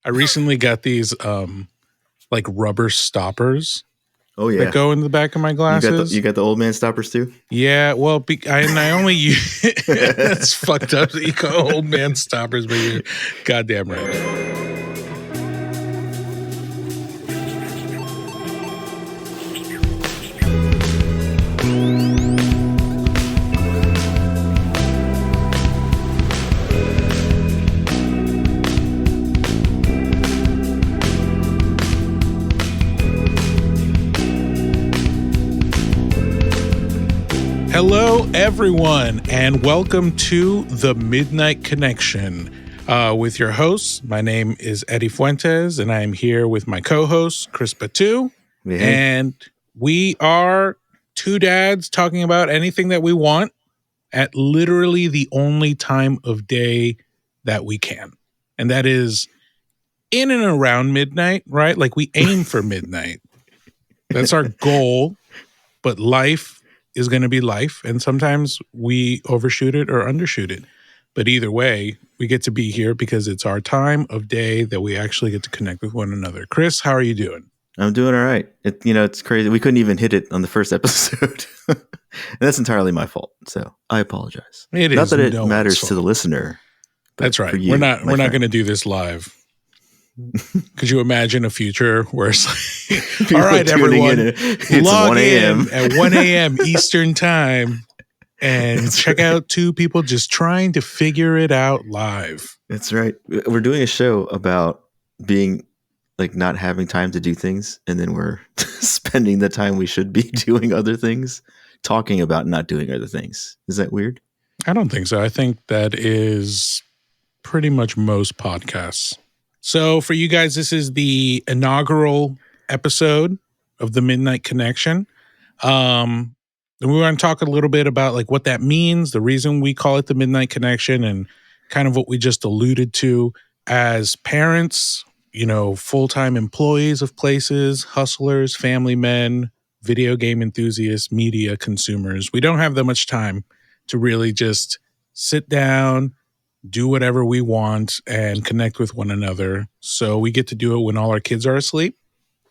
I recently got these like rubber stoppers. Oh yeah, that go in the back of my glasses. You got the old man stoppers too. Yeah, well, I only use. That's fucked up that you call old man stoppers, but you're goddamn right. Hello, everyone, and welcome to The Midnight Connection with your hosts. My name is Eddie Fuentes, and I am here with my co-host, Chris Batu. Yeah. And we are two dads talking about anything that we want at literally the only time of day that we can. And that is in and around midnight, right? Like we aim for midnight. That's our goal, but life is going to be life, and sometimes we overshoot it or undershoot it. But either way, we get to be here because it's our time of day that we actually get to connect with one another. Chris, how are you doing? I'm doing all right. It's crazy. We couldn't even hit it on the first episode. And that's entirely my fault. So I apologize. It not is that it matters to the listener. That's right. We're not going to do this live. Could you imagine a future where it's like, all right, everyone, log 1 in at 1 a.m. Eastern time and check out two people just trying to figure it out live. That's right. We're doing a show about being like not having time to do things, and then we're spending the time we should be doing other things, talking about not doing other things. Is that weird? I don't think so. I think that is pretty much most podcasts. So for you guys, this is the inaugural episode of the Midnight Connection. And we want to talk a little bit about like what that means, the reason we call it the Midnight Connection, and kind of what we just alluded to as parents, full-time employees of places, hustlers, family men, video game enthusiasts, media consumers. We don't have that much time to really just sit down, do whatever we want, and connect with one another. So we get to do it when all our kids are asleep.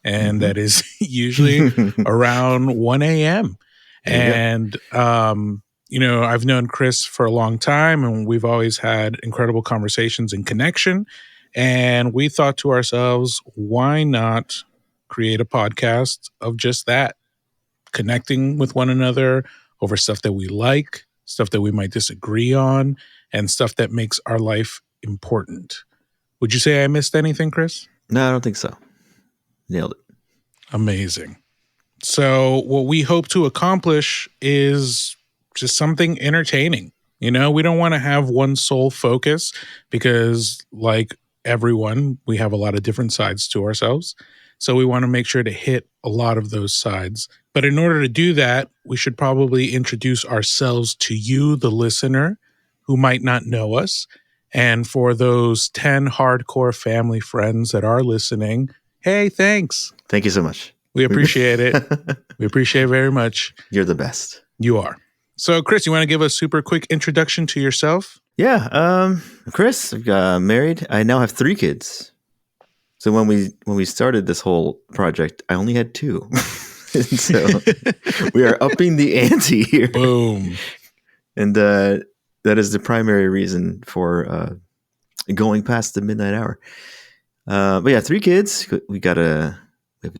And that is usually around 1 a.m. And, I've known Chris for a long time, and we've always had incredible conversations and connection. And we thought to ourselves, why not create a podcast of just that? Connecting with one another over stuff that we like, stuff that we might disagree on, and stuff that makes our life important. Would you say I missed anything, Chris? No, I don't think so. Nailed it. Amazing. So what we hope to accomplish is just something entertaining. We don't want to have one sole focus because, like everyone, we have a lot of different sides to ourselves. So we want to make sure to hit a lot of those sides. But in order to do that, we should probably introduce ourselves to you, the listener, who might not know us. And for those 10 hardcore family friends that are listening, hey, thanks. Thank you so much. We appreciate it. We appreciate it very much. You're the best. You are. So, Chris, you want to give a super quick introduction to yourself? Yeah. Chris, I got married. I now have 3 kids. So when we started this whole project, I only had 2. And so we are upping the ante here. Boom. And that is the primary reason for going past the midnight hour. But yeah, 3 kids. We have a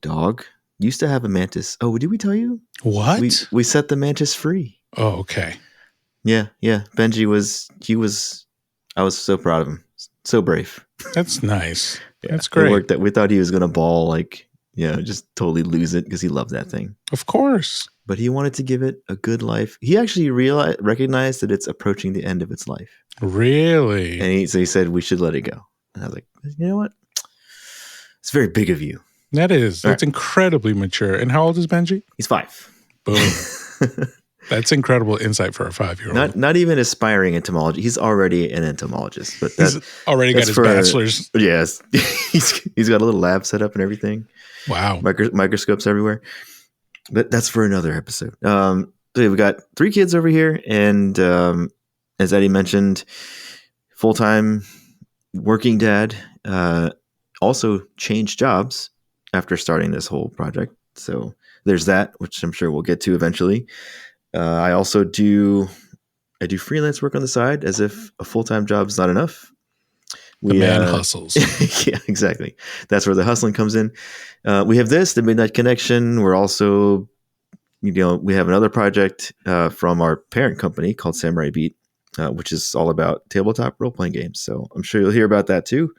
dog. Used to have a mantis. Oh, did we tell you? What? We set the mantis free. Oh, okay. Yeah. Benji I was so proud of him. So brave. That's nice. Yeah, that's great. It worked. We thought he was going to bawl, just totally lose it because he loved that thing. Of course. But he wanted to give it a good life. He actually recognized that it's approaching the end of its life. Really? And so he said, we should let it go. And I was like, you know what? It's very big of you. That's right. Incredibly mature. And how old is Benji? He's 5. Boom. That's incredible insight for a 5-year-old. Not even aspiring entomology. He's already an entomologist. But he's already got his bachelor's. Yes. He's got a little lab set up and everything. Wow. Microscopes everywhere. But that's for another episode. So we got 3 kids over here. And as Eddie mentioned, full-time working dad. also changed jobs after starting this whole project. So there's that, which I'm sure we'll get to eventually. I also do freelance work on the side as if a full-time job is not enough. The man hustles. Yeah, exactly. That's where the hustling comes in. We have the Midnight Connection. We're also, we have another project from our parent company called Samurai Beat, which is all about tabletop role-playing games. So I'm sure you'll hear about that too.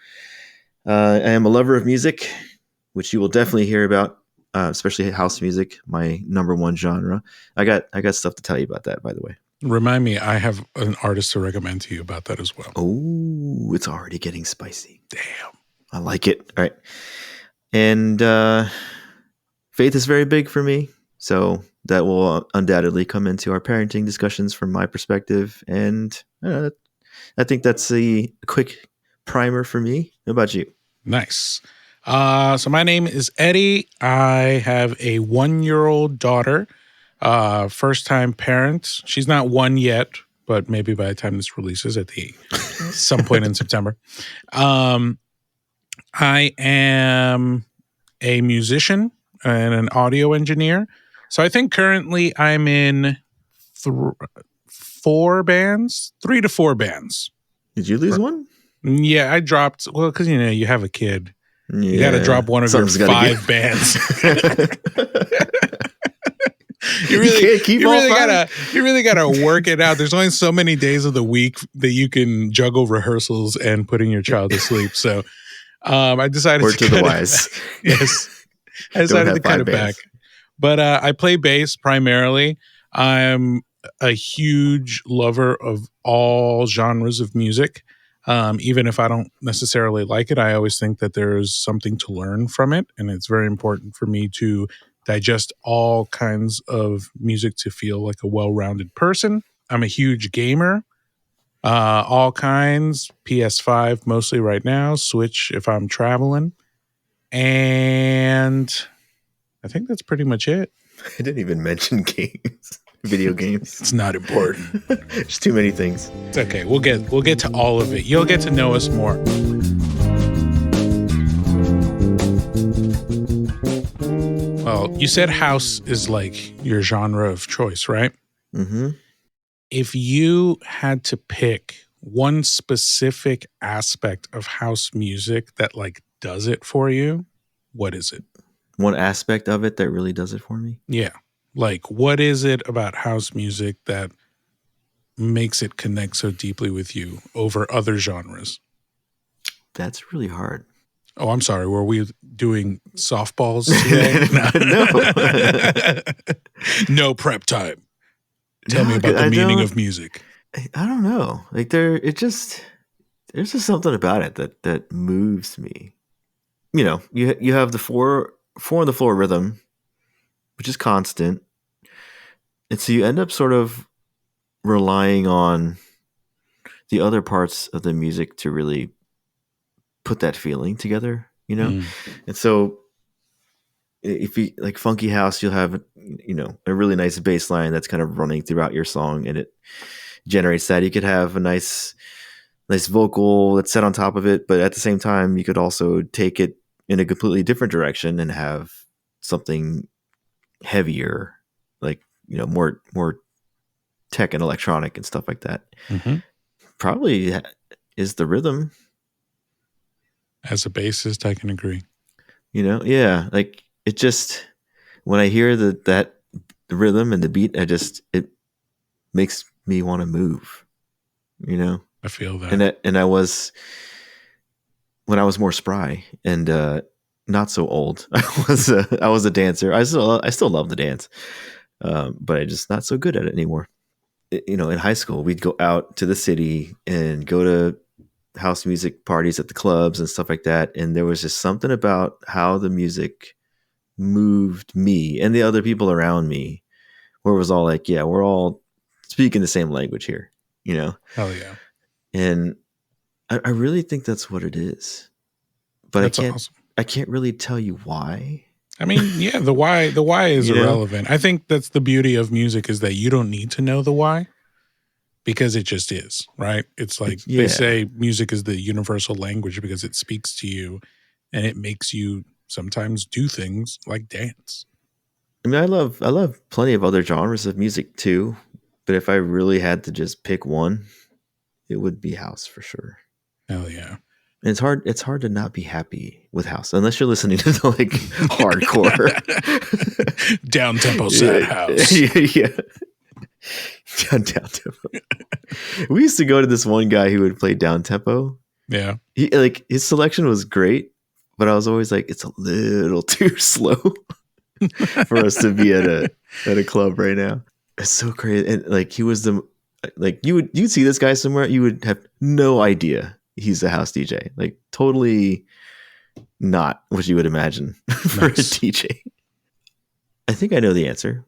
I am a lover of music, which you will definitely hear about, especially house music, my number one genre. I got stuff to tell you about that, by the way. Remind me, I have an artist to recommend to you about that as well. Oh, it's already getting spicy. Damn. I like it. All right. And faith is very big for me. So that will undoubtedly come into our parenting discussions from my perspective. And I think that's a quick primer for me. How about you? Nice. So my name is Eddie. I have a 1-year-old daughter, first-time parent. She's not 1 yet, but maybe by the time this releases at some point in September. I am a musician and an audio engineer. So I think currently I'm in 3 to 4 bands. Did you lose one? Yeah, I dropped. Well, because you have a kid. Yeah, you got to drop one of your 5 bands. You really gotta work it out. There's only so many days of the week that you can juggle rehearsals and putting your child to sleep. So I decided to the wise. Yes, I decided to cut it back. But I play bass primarily. I'm a huge lover of all genres of music. Even if I don't necessarily like it, I always think that there's something to learn from it. And it's very important for me to digest all kinds of music to feel like a well-rounded person. I'm a huge gamer, all kinds, PS5 mostly right now, Switch if I'm traveling. And I think that's pretty much it. I didn't even mention games. Video games. It's not important. There's too many things. It's okay. We'll get to all of it. You'll get to know us more. Well, you said house is like your genre of choice, right? Mm-hmm. If you had to pick one specific aspect of house music that like does it for you, what is it? One aspect of it that really does it for me? Yeah. Like, what is it about house music that makes it connect so deeply with you over other genres? That's really hard. Oh, I'm sorry. Were we doing softballs today? No. No prep time. Tell me about the meaning of music. I don't know. Like there's just something about it that moves me. You have the 4 on the floor rhythm, which is constant. And so you end up sort of relying on the other parts of the music to really put that feeling together, And so if you like funky house, you'll have, a really nice bass line that's kind of running throughout your song and it generates that. You could have a nice vocal that's set on top of it, but at the same time, you could also take it in a completely different direction and have something heavier, like, more tech and electronic and stuff like that. Mm-hmm. Probably is the rhythm. As a bassist, I can agree. Yeah, like it just, when I hear the rhythm and the beat, it makes me want to move. I feel that. And I was, when I was more spry and not so old, I was a dancer. I still love the dance, but I'm just not so good at it anymore. In high school, we'd go out to the city and go to house music parties at the clubs and stuff like that. And there was just something about how the music moved me and the other people around me where it was all like, yeah, we're all speaking the same language here, Hell yeah. And I really think that's what it is, but that's awesome. I can't really tell you why. I mean, yeah, the why is irrelevant. I think that's the beauty of music is that you don't need to know the why because it just is, right? It's like they say music is the universal language because it speaks to you and it makes you sometimes do things like dance. I mean, I love plenty of other genres of music too, but if I really had to just pick one, it would be house for sure. Hell yeah. And it's hard to not be happy with house unless you're listening to the, like, hardcore down tempo sad house. Yeah. Down tempo. We used to go to this one guy who would play down tempo. Yeah. His selection was great, but I was always like, it's a little too slow for us to be at a club right now. It's so crazy. And like, he was you'd see this guy somewhere, you would have no idea he's a house DJ. Like, totally not what you would imagine for a DJ. I think I know the answer,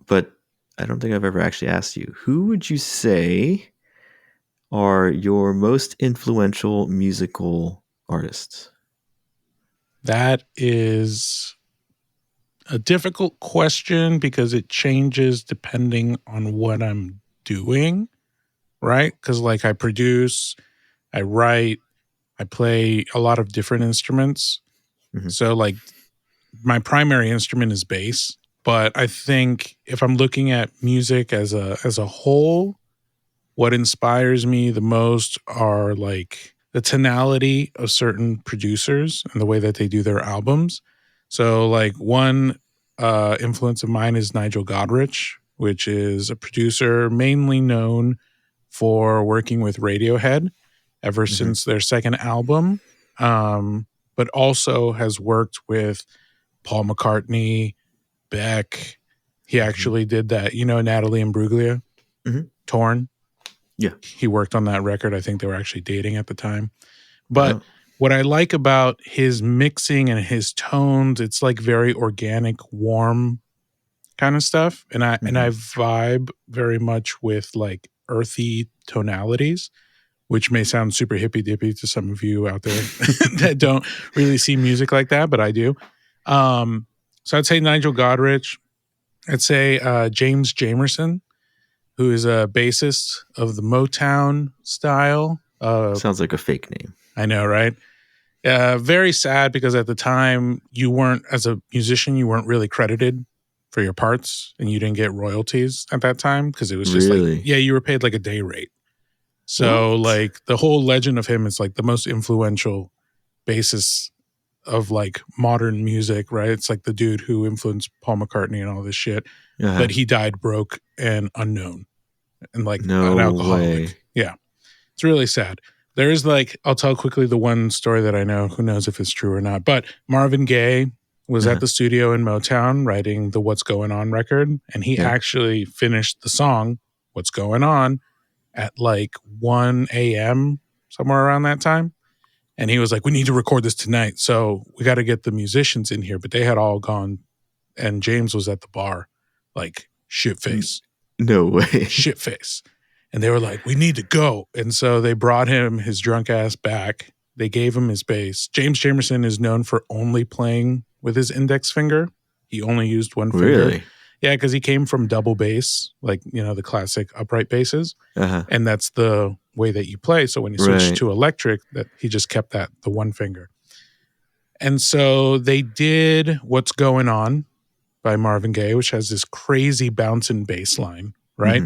but I don't think I've ever actually asked you. Who would you say are your most influential musical artists? That is a difficult question because it changes depending on what I'm doing, right? Because like I produce, I write, I play a lot of different instruments. Mm-hmm. So like my primary instrument is bass, but I think if I'm looking at music as a whole, what inspires me the most are like the tonality of certain producers and the way that they do their albums. So like one influence of mine is Nigel Godrich, which is a producer mainly known for working with Radiohead ever since their second album, but also has worked with Paul McCartney, Beck. He actually did that, Natalie Imbruglia, Torn. Yeah. He worked on that record. I think they were actually dating at the time. But what I like about his mixing and his tones, it's like very organic, warm kind of stuff. And I vibe very much with like earthy tonalities, which may sound super hippy dippy to some of you out there that don't really see music like that, but I do. So I'd say Nigel Godrich. I'd say James Jamerson, who is a bassist of the Motown style. Sounds like a fake name. I know, right? Very sad because at the time as a musician, you weren't really credited for your parts and you didn't get royalties at that time because it was just you were paid like a day rate. So like the whole legend of him is like the most influential bassist of like modern music, right? It's like the dude who influenced Paul McCartney and all this shit, but he died broke and unknown and like an alcoholic. Way. Yeah. It's really sad. There is like, I'll tell quickly the one story that I know, who knows if it's true or not, but Marvin Gaye was at the studio in Motown writing the What's Going On record, and he actually finished the song, What's Going On, at like 1 a.m., somewhere around that time. And he was like, we need to record this tonight. So we got to get the musicians in here. But they had all gone. And James was at the bar, like shit face. No way. Shit face. And they were like, we need to go. And so they brought him his drunk ass back. They gave him his bass. James Jamerson is known for only playing with his index finger. He only used one finger. Really? Yeah, because he came from double bass, like, the classic upright basses. And that's the way that you play. So when he switched to electric, that he just kept the one finger. And so they did What's Going On by Marvin Gaye, which has this crazy bouncing bass line, right?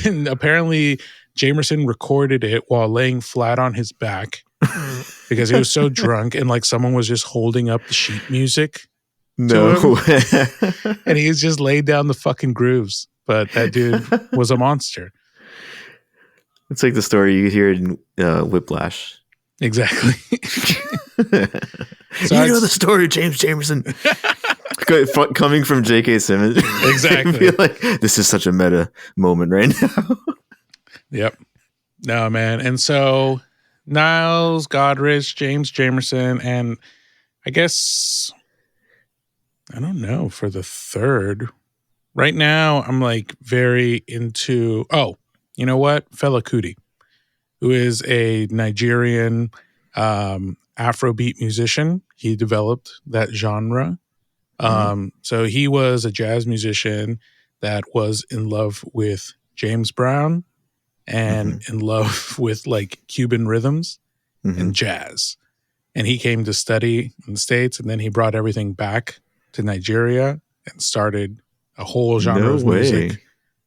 And apparently Jamerson recorded it while laying flat on his back because he was so drunk and like someone was just holding up the sheet music. No way. And he's just laid down the fucking grooves. But that dude was a monster. It's like the story you hear in Whiplash. Exactly. So you know the story of James Jamerson. Coming from J.K. Simmons. Exactly. I feel like this is such a meta moment right now. Yep. No, man. And so Niles, Godrich, James Jamerson, and I guess, I don't know, for the third. Right now, I'm like very into, you know what? Fela Kuti, who is a Nigerian Afrobeat musician. He developed that genre. So he was a jazz musician that was in love with James Brown and in love with like Cuban rhythms and jazz. and he came to study in the States, and then he brought everything back to Nigeria and started a whole genre No of music way.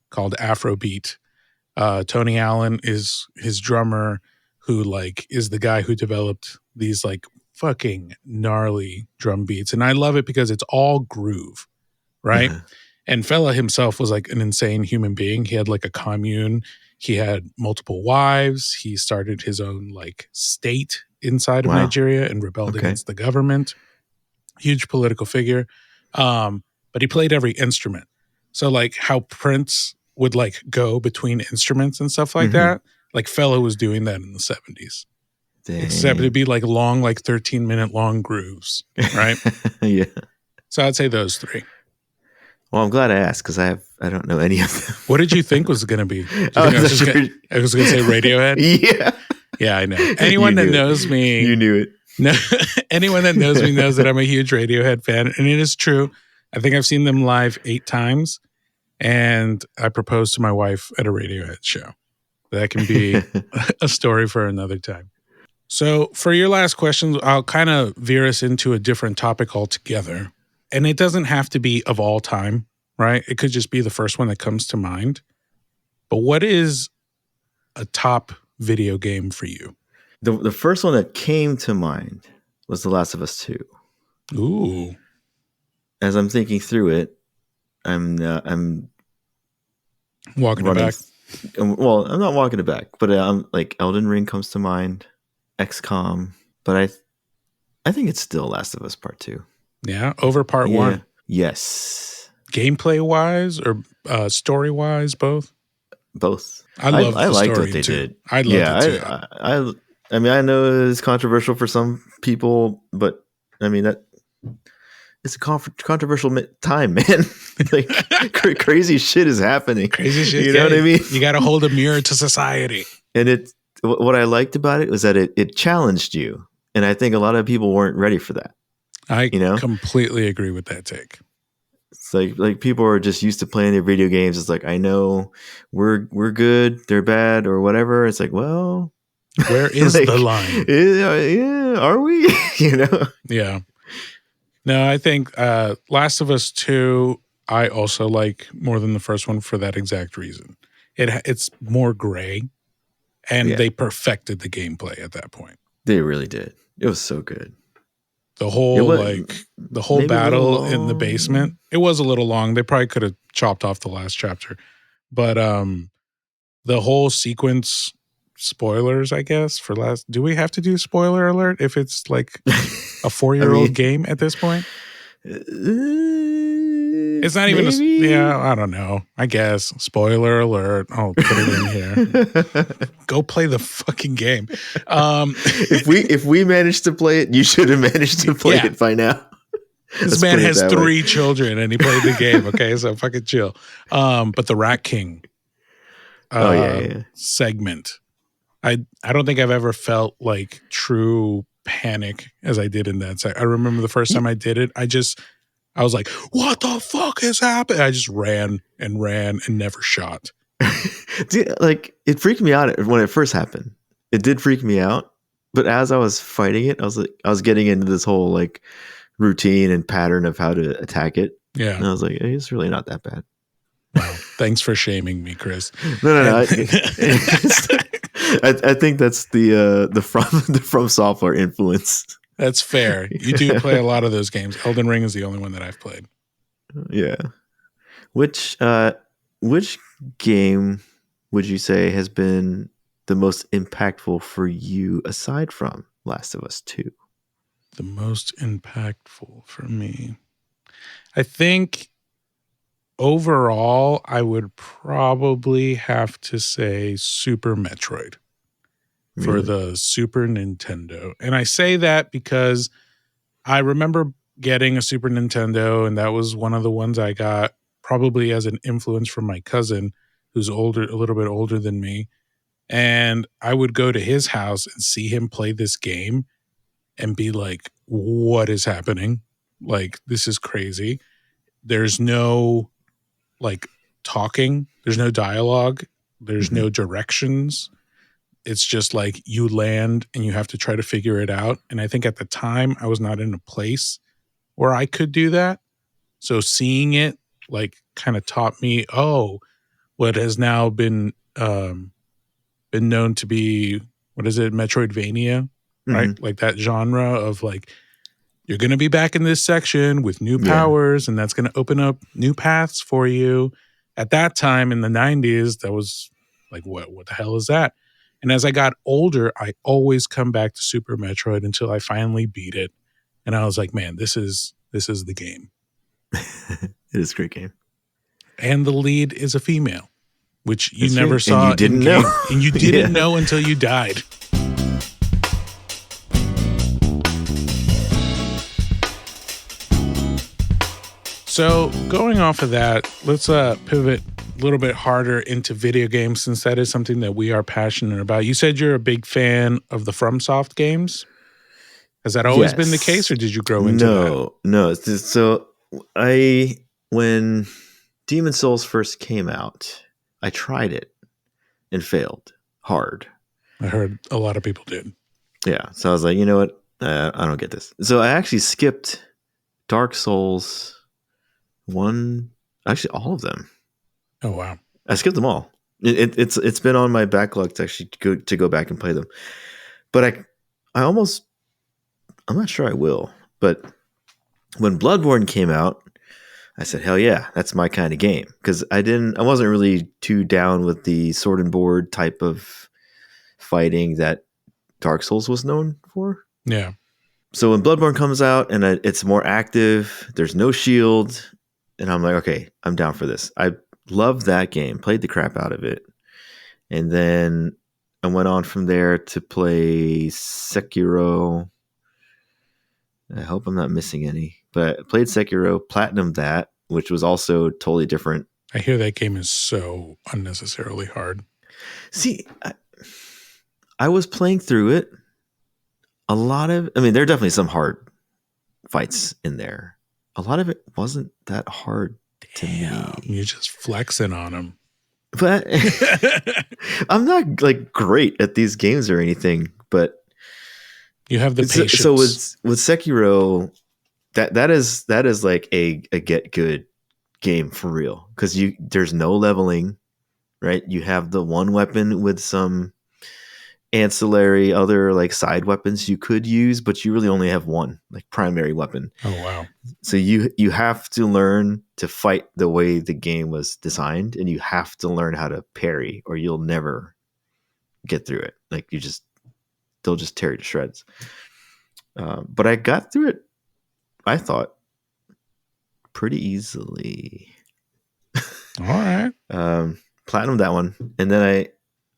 called Afrobeat. Tony Allen is his drummer, who like is the guy who developed these like fucking gnarly drum beats. And I love it because it's all groove, right? Uh-huh. And Fela himself was like an insane human being. He had like a commune. He had multiple wives. He started his own like state inside of Wow. Nigeria and rebelled Okay. against the government. Huge political figure. But he played every instrument. So like how Prince would like go between instruments and stuff like that, like Fela was doing that in the 70s. Except it'd be like long, like 13-minute long grooves, right? Yeah. So I'd say those three. Well, I'm glad I asked because I don't know any of them. What did you think was going to be? I was going to say Radiohead? Yeah. Yeah, I know. Anyone that knows me. You knew it. No, anyone that knows me knows that I'm a huge Radiohead fan. And it is true. I think I've seen them live 8 times. And I proposed to my wife at a Radiohead show. That can be a story for another time. So for your last question, I'll kind of veer us into a different topic altogether. And it doesn't have to be of all time, right? It could just be the first one that comes to mind. But what is a top video game for you? The first one that came to mind was The Last of Us 2. Ooh. As I'm thinking through it, I'm walking it back. Well, I'm not walking it back, but I'm like Elden Ring comes to mind, XCOM, but I think it's still Last of Us Part 2. Yeah, over Part 1. Yes. Gameplay wise or story wise, both. Both. I liked what they did. I loved it too. I mean, I know it's controversial for some people, but I mean that it's a controversial time, man. Like crazy shit is happening. Crazy shit. You know what I mean? You got to hold a mirror to society. And what I liked about it was that it challenged you, and I think a lot of people weren't ready for that. I completely agree with that take. It's like people are just used to playing their video games. It's like, I know we're good, they're bad, or whatever. It's like, well, where is the line? Yeah, are we? Yeah. No, I think Last of Us 2, I also like more than the first one for that exact reason. It's more gray, and they perfected the gameplay at that point. They really did. It was so good. The whole battle in the basement, it was a little long. They probably could have chopped off the last chapter. But the whole sequence, spoilers, I guess, for last. Do we have to do spoiler alert if it's like a 4-year-old game at this point? It's not even I don't know. I guess. Spoiler alert. I'll put it in here. Go play the fucking game. If we managed to play it, you should have managed to play it by now. This man has 3 children and he played the game. Okay, so fucking chill. But the Rat King segment. I don't think I've ever felt like true panic as I did in that. I remember the first time I did it, I was like, what the fuck is happening? I just ran and never shot. Dude, like, it freaked me out when it first happened. It did freak me out. But as I was fighting it, I was getting into this whole like routine and pattern of how to attack it. Yeah. And I was like, hey, it's really not that bad. Wow. Thanks for shaming me, Chris. No. I think that's the From Software influence. That's fair. You do play a lot of those games. Elden Ring is the only one that I've played. Yeah. Which game would you say has been the most impactful for you aside from Last of Us 2? The most impactful for me. I think overall, I would probably have to say Super Metroid. For the Super Nintendo. And I say that because I remember getting a Super Nintendo, and that was one of the ones I got probably as an influence from my cousin, who's a little bit older than me. And I would go to his house and see him play this game and be like, what is happening? Like, this is crazy. There's no like talking. There's no dialogue. There's no directions. it's just like you land and you have to try to figure it out. And I think at the time I was not in a place where I could do that. So seeing it like kind of taught me, what has now been known to be, what is it, Metroidvania, right? Mhm. Like that genre of like, you're going to be back in this section with new powers, and that's going to open up new paths for you. At that time in the 90s, that was like, what the hell is that? And as I got older, I always come back to Super Metroid until I finally beat it. And I was like, man, this is the game. It is a great game. And the lead is a female, which you That's never right. saw And you didn't in know. game. And you didn't know until you died. So going off of that, let's pivot a little bit harder into video games, since that is something that we are passionate about. You said you're a big fan of the FromSoft games. Has that always been the case, or did you grow into that? No. It's just, so when Demon Souls first came out, I tried it and failed hard. I heard a lot of people did. Yeah. So I was like, you know what? I don't get this. So I actually skipped Dark Souls 1, actually all of them. Oh, wow. I skipped them all. It's been on my backlog to actually go back and play them. But I'm not sure I will. But when Bloodborne came out, I said, hell yeah, that's my kind of game. Because I wasn't really too down with the sword and board type of fighting that Dark Souls was known for. Yeah. So when Bloodborne comes out and it's more active, there's no shield, and I'm like, okay, I'm down for this. I loved that game, played the crap out of it. And then I went on from there to play Sekiro. I hope I'm not missing any. But I played Sekiro, platinumed that, which was also totally different. I hear that game is so unnecessarily hard. See, I was playing through it. There are definitely some hard fights in there. A lot of it wasn't that hard to me. You're just flexing on them. But I'm not like great at these games or anything, but you have the patience. So with Sekiro, that is like a get good game for real, because there's no leveling, right? You have the one weapon with some ancillary other like side weapons you could use, but you really only have one like primary weapon. Oh wow. So you have to learn to fight the way the game was designed, and you have to learn how to parry, or you'll never get through it. Like they'll just tear you to shreds. But I got through it, I thought, pretty easily. All right. Platinum that one, and then I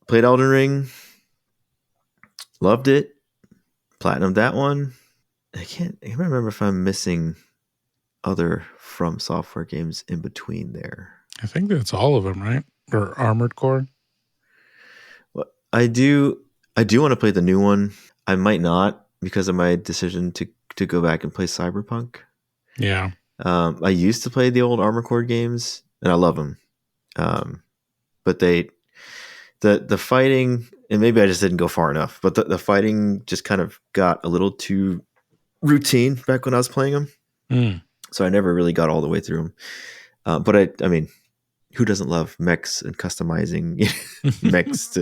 played Elden Ring. Loved it. Platinum that one. I can't remember if I'm missing other From Software games in between there. I think that's all of them, right? Or Armored Core. Well, I do want to play the new one. I might not, because of my decision to go back and play Cyberpunk. Yeah. I used to play the old Armored Core games, and I love them. But the fighting, and maybe I just didn't go far enough, but the fighting just kind of got a little too routine back when I was playing them. So I never really got all the way through them. But I mean, who doesn't love mechs and customizing mechs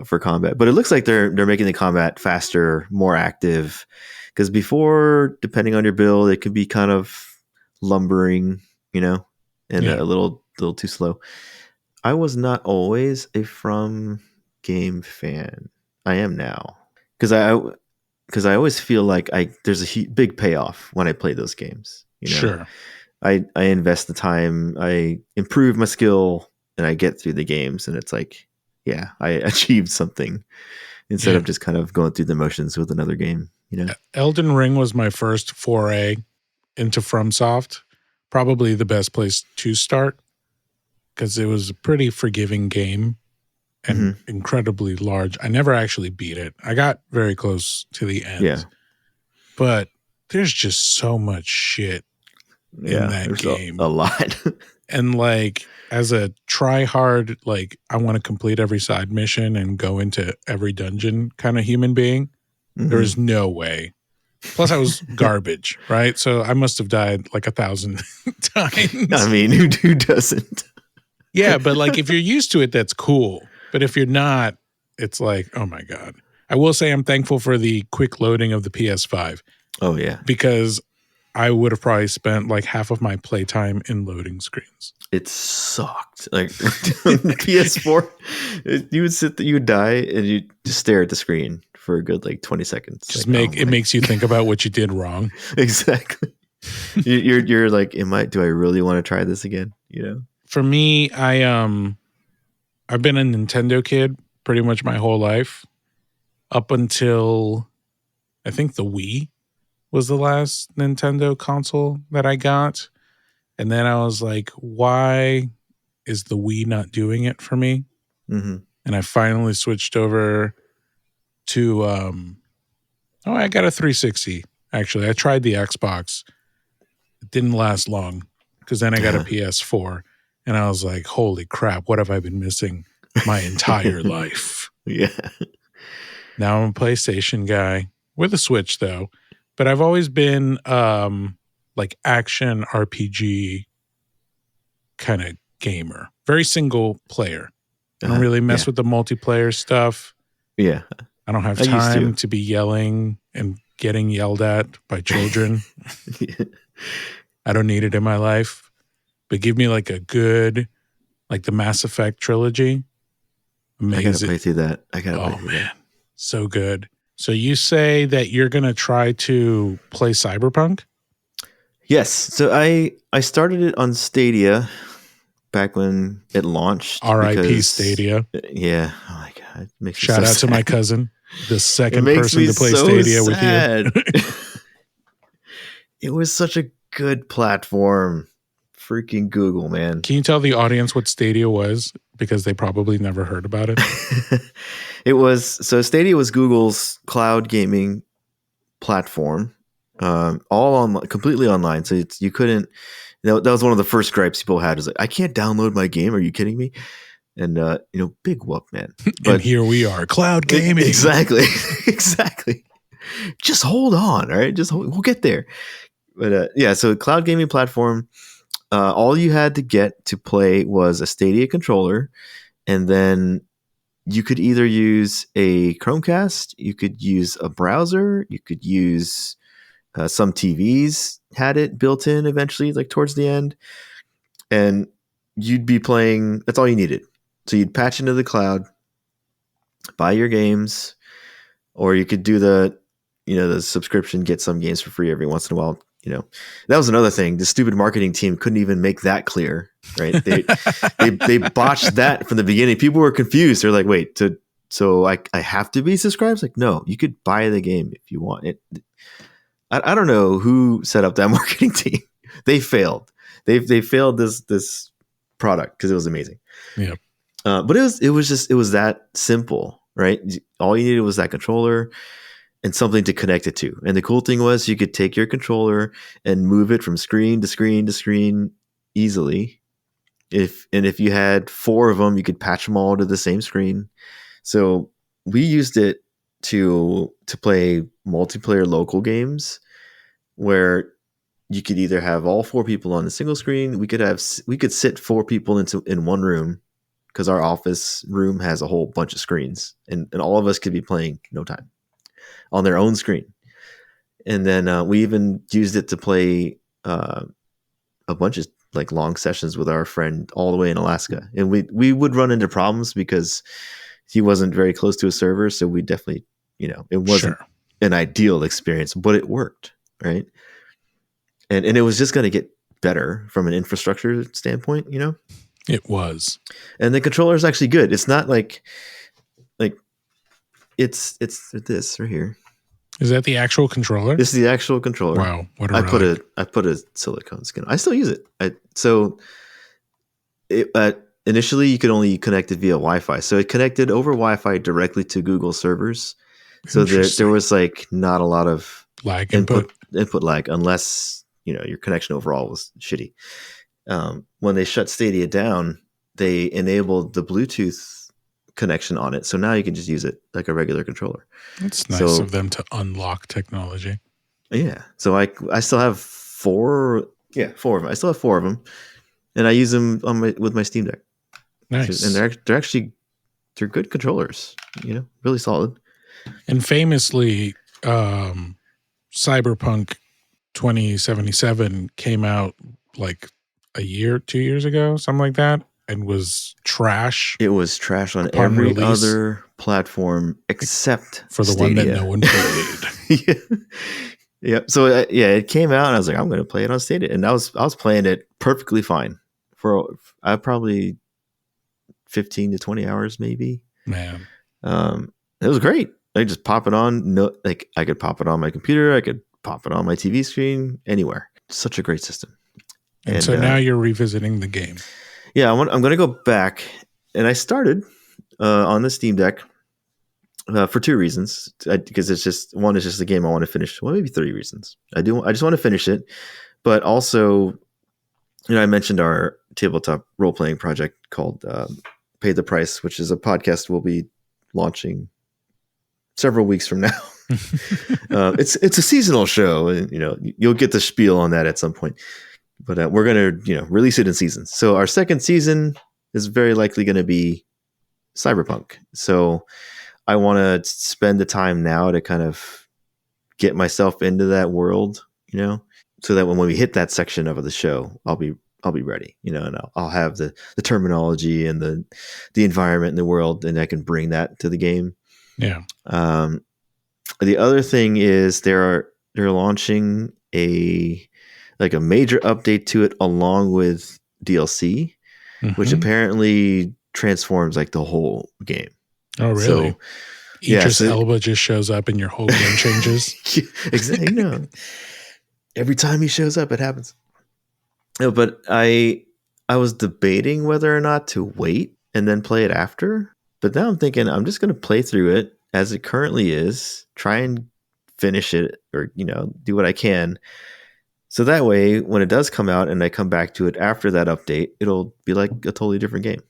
for combat? But it looks like they're making the combat faster, more active. Because before, depending on your build, it could be kind of lumbering, and a little too slow. I was not always a From game fan. I am now, because I always feel like there's a big payoff when I play those games. Sure. I invest the time, I improve my skill, and I get through the games, and it's like, yeah, I achieved something instead of just kind of going through the motions with another game. Elden Ring was my first foray into FromSoft. Probably the best place to start, because it was a pretty forgiving game and incredibly large. I never actually beat it. I got very close to the end. Yeah. But there's just so much shit in that game. A lot. And like as a try hard, like I want to complete every side mission and go into every dungeon kind of human being, there is no way. Plus I was garbage, right? So I must have died like 1,000 times. I mean, who doesn't? Yeah, but like if you're used to it, that's cool. But if you're not, it's like, oh my God. I will say I'm thankful for the quick loading of the PS5. Oh, yeah. Because I would have probably spent like half of my playtime in loading screens. It sucked. Like on the PS4, you would die and you just stare at the screen for a good like 20 seconds. Just like, it makes you think about what you did wrong. Exactly. You're like, do I really want to try this again? You know? For me, I've been a Nintendo kid pretty much my whole life up until I think the Wii was the last Nintendo console that I got. And then I was like, why is the Wii not doing it for me? Mm-hmm. And I finally switched over to, I got a 360, actually. I tried the Xbox. It didn't last long because then I got a PS4. And I was like, holy crap, what have I been missing my entire life? Yeah. Now I'm a PlayStation guy with a Switch, though. But I've always been like action RPG kind of gamer. Very single player. I don't really mess with the multiplayer stuff. Yeah. I don't have time to be yelling and getting yelled at by children. I don't need it in my life. But give me like a good, like the Mass Effect trilogy. Amazing. I gotta play through that. Oh, man. So good. So you say that you're going to try to play Cyberpunk? Yes. So I started it on Stadia back when it launched. R.I.P. Stadia. Yeah. Oh my God. It makes Shout out sad. to my cousin, the second person to play Stadia sad. with you. It was such a good platform. Freaking Google, man. Can you tell the audience what Stadia was? Because they probably never heard about it. Stadia was Google's cloud gaming platform, completely online. So you couldn't, that was one of the first gripes people had, is like, I can't download my game. Are you kidding me? And, big whoop, man. But and here we are, cloud gaming. Exactly. Exactly. Just hold on. All right. We'll get there. But so cloud gaming platform, all you had to get to play was a Stadia controller, and then you could either use a Chromecast, you could use a browser, you could use some TVs had it built in eventually, like towards the end, and you'd be playing. That's all you needed. So you'd patch into the cloud, buy your games, or you could do the subscription, get some games for free every once in a while. That was another thing. The stupid marketing team couldn't even make that clear, right? They botched that from the beginning. People were confused. They're like, wait, so I have to be subscribed? It's like, no, you could buy the game if you want it. I don't know who set up that marketing team. They failed. They failed this product because it was amazing. Yeah. But it was that simple, right? All you needed was that controller and something to connect it to. And the cool thing was you could take your controller and move it from screen to screen to screen easily. If you had 4 of them, you could patch them all to the same screen. So we used it to play multiplayer local games where you could either have all 4 people on a single screen. We could sit 4 people in one room, because our office room has a whole bunch of screens, and all of us could be playing no time on their own screen. And then we even used it to play a bunch of like long sessions with our friend all the way in Alaska. And we would run into problems because he wasn't very close to a server. So we definitely, it wasn't an ideal experience, but it worked. Right. And it was just going to get better from an infrastructure standpoint, It was. And the controller is actually good. It's not like it's this right here. Is that the actual controller? This is the actual controller. Wow. What I put a silicone skin. I still use it. Initially you could only connect it via Wi-Fi. So it connected over Wi-Fi directly to Google servers. So there was like not a lot of lag input lag, unless, your connection overall was shitty. when they shut Stadia down, they enabled the Bluetooth connection on it. So now you can just use it like a regular controller. It's nice of them to unlock technology. Yeah. So I still have four of them. I still have 4 of them, and I use them with my Steam Deck. Nice. And they're good controllers, really solid. And famously, Cyberpunk 2077 came out like 2 years ago, something like that, and was trash. It was trash on every other platform except for the Stadia. One that no one played. Yeah. So it came out, and I was like, I'm going to play it on Stadia, and I was playing it perfectly fine for probably 15 to 20 hours, maybe. Man, it was great. I just pop it on. I could pop it on my computer. I could pop it on my TV screen, anywhere. Such a great system. And so now you're revisiting the game. Yeah, I'm going to go back, and I started on the Steam Deck for 2 reasons. Because it's just a game I want to finish. Well, maybe 3 reasons. I just want to finish it, but also, I mentioned our tabletop role playing project called Pay the Price, which is a podcast we'll be launching several weeks from now. It's a seasonal show, and you'll get the spiel on that at some point. But we're going to release it in seasons. So our second season is very likely going to be Cyberpunk. So I want to spend the time now to kind of get myself into that world, so that when we hit that section of the show, I'll be ready, and I'll have the terminology and the environment in the world, and I can bring that to the game. Yeah. The other thing is they're launching a major update to it along with DLC, which apparently transforms the whole game. Oh, really? So, Idris Elba just shows up and your whole game changes. Exactly. Every time he shows up, it happens. No, but I was debating whether or not to wait and then play it after. But now I'm thinking I'm just going to play through it as it currently is, try and finish it, or do what I can. So that way, when it does come out and I come back to it after that update, it'll be like a totally different game.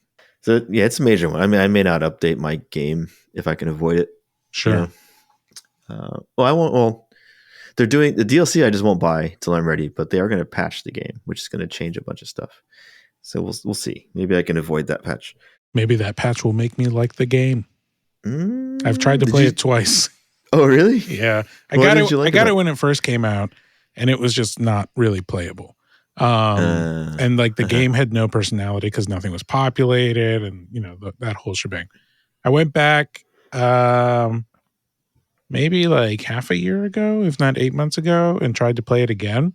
So yeah, it's a major one. I mean, I may not update my game if I can avoid it. Sure. I won't. Well, they're doing the DLC. I just won't buy till I'm ready. But they are going to patch the game, which is going to change a bunch of stuff. So we'll see. Maybe I can avoid that patch. Maybe that patch will make me like the game. I've tried to play it twice. Oh, really? Yeah, I got it when it first came out, and it was just not really playable. And the game had no personality because nothing was populated, and that whole shebang. I went back maybe half a year ago, if not 8 months ago, and tried to play it again.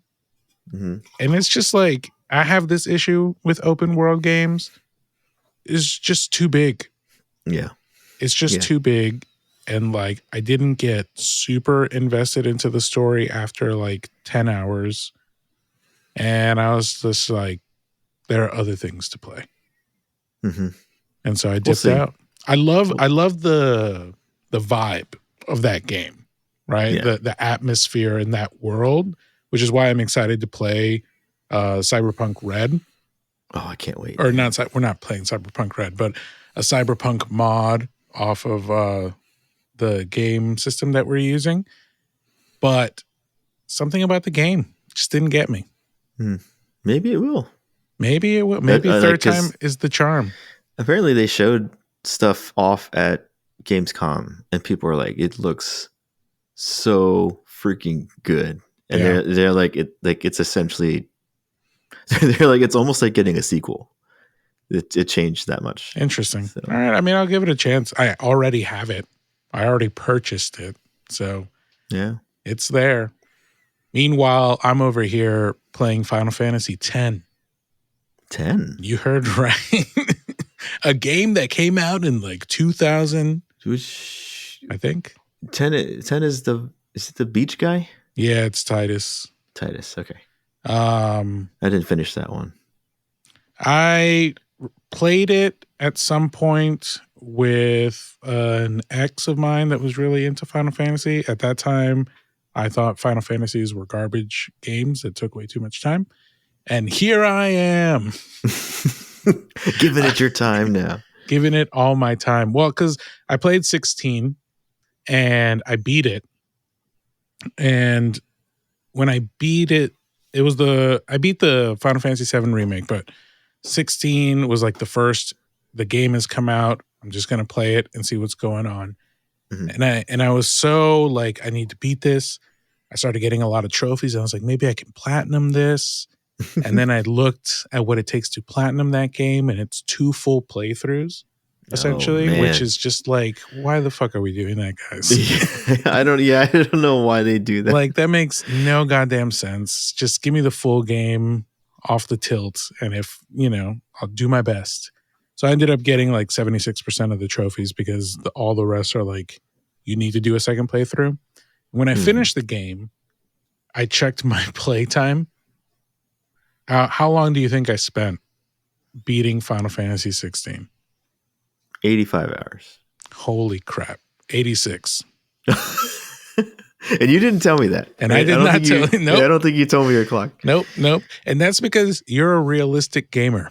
Mm-hmm. And it's just I have this issue with open world games. It's just too big. Yeah. It's just too big. And I didn't get super invested into the story after 10 hours. And I was just there are other things to play. Mm-hmm. And so I dipped out. I love the vibe of that game, right? Yeah. The atmosphere in that world, which is why I'm excited to play Cyberpunk Red. Oh, I can't wait. Or not, we're not playing Cyberpunk Red, but a Cyberpunk mod off of the game system that we're using. But something about the game just didn't get me. Maybe it will. Maybe it will. Maybe third time is the charm. Apparently they showed stuff off at Gamescom and people were like, it looks so freaking good. And they're like, it's essentially, they're like, it's almost like getting a sequel. It changed that much. Interesting. So. All right. I mean, I'll give it a chance. I already have it. I already purchased it. So yeah, it's there. Meanwhile, I'm over here playing Final Fantasy X. 10? You heard right. A game that came out in 2000. I think. 10 is it the beach guy? Yeah, it's Titus. Okay. I didn't finish that one. I played it at some point with an ex of mine that was really into Final Fantasy. At that time, I thought Final Fantasies were garbage games that took way too much time. And here I am. Giving it your time now. Giving it all my time. Well, because I played 16 and I beat it. And when I beat it, I beat the Final Fantasy VII remake, but 16 was like the game has come out. I'm just going to play it and see what's going on. Mm-hmm. And I was so like, I need to beat this. I started getting a lot of trophies. And I was like, maybe I can platinum this. And then I looked at what it takes to platinum that game, and it's 2 full playthroughs, essentially, which is just like, why the fuck are we doing that, guys? I don't know why they do that. Like, that makes no goddamn sense. Just give me the full game off the tilt, and if, I'll do my best. So I ended up getting like 76% of the trophies because all the rest are like, you need to do a second playthrough. When I finished the game, I checked my playtime. How long do you think I spent beating Final Fantasy 16? 85 hours. Holy crap. 86. And you didn't tell me that. And right? I did not tell you. Nope. I don't think you told me your clock. Nope. And that's because you're a realistic gamer.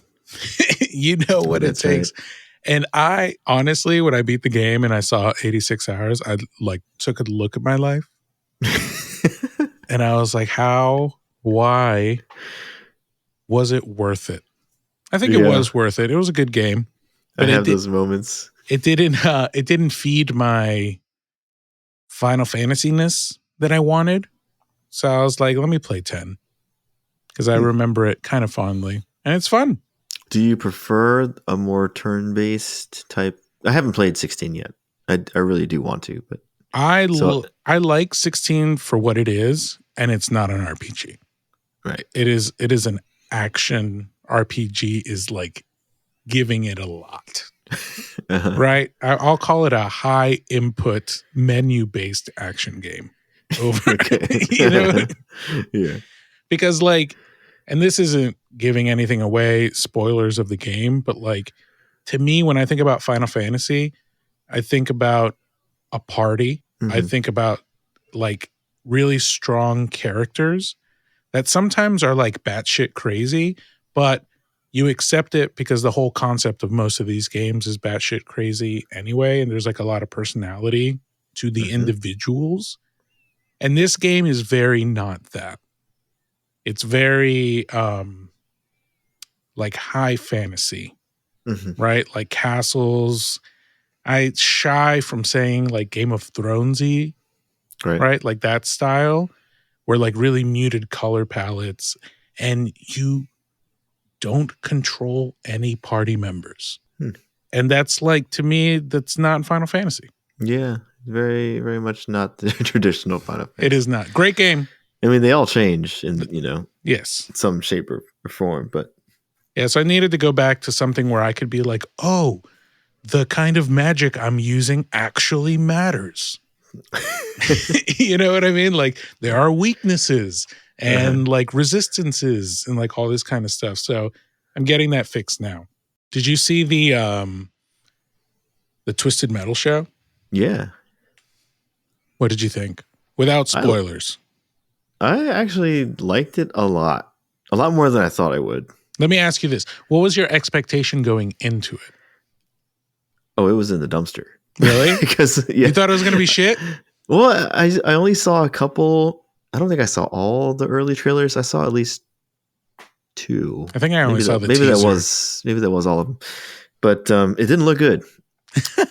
You know what it takes. Right. And I honestly, when I beat the game and I saw 86 hours, I like took a look at my life. And I was like, why was it worth it? I think it was worth it. It was a good game. But I have those moments. It didn't feed my Final Fantasy-ness that I wanted. So I was like, let me play 10. Because I remember it kind of fondly. And it's fun. Do you prefer a more turn-based type? I haven't played 16 yet. I really do want to, but I like 16 for what it is, and it's not an RPG. Right. It is an action RPG is like giving it a lot. Right? I'll call it a high input menu-based action game. Over Yeah. Because like, and this isn't giving anything away, spoilers of the game, but like, to me, when I think about Final Fantasy, I think about a party. Mm-hmm. I think about like really strong characters that sometimes are like batshit crazy, but you accept it because the whole concept of most of these games is batshit crazy anyway. And there's like a lot of personality to the individuals. And this game is very not that. It's very like high fantasy, right? Like castles. I shy from saying like Game of Thronesy, right? Like that style, where like really muted color palettes, and you don't control any party members. And that's like, to me, that's not Final Fantasy. Yeah, very, very much not the traditional Final Fantasy. It is not. Great game. I mean, they all change in, yes, some shape or form, but. Yeah, so I needed to go back to something where I could be like, oh, the kind of magic I'm using actually matters. You know what I mean? Like, there are weaknesses and like resistances and like all this kind of stuff. So I'm getting that fixed now. Did you see the Twisted Metal show? Yeah. What did you think? Without spoilers. I actually liked it a lot more than I thought I would. Let me ask you this. What was your expectation going into it? Oh, it was in the dumpster. Really? Because you thought it was going to be shit? Well, I only saw a couple. I don't think I saw all the early trailers. I saw at least 2. I think I only saw the maybe teaser. Maybe that was all of them. But it didn't look good.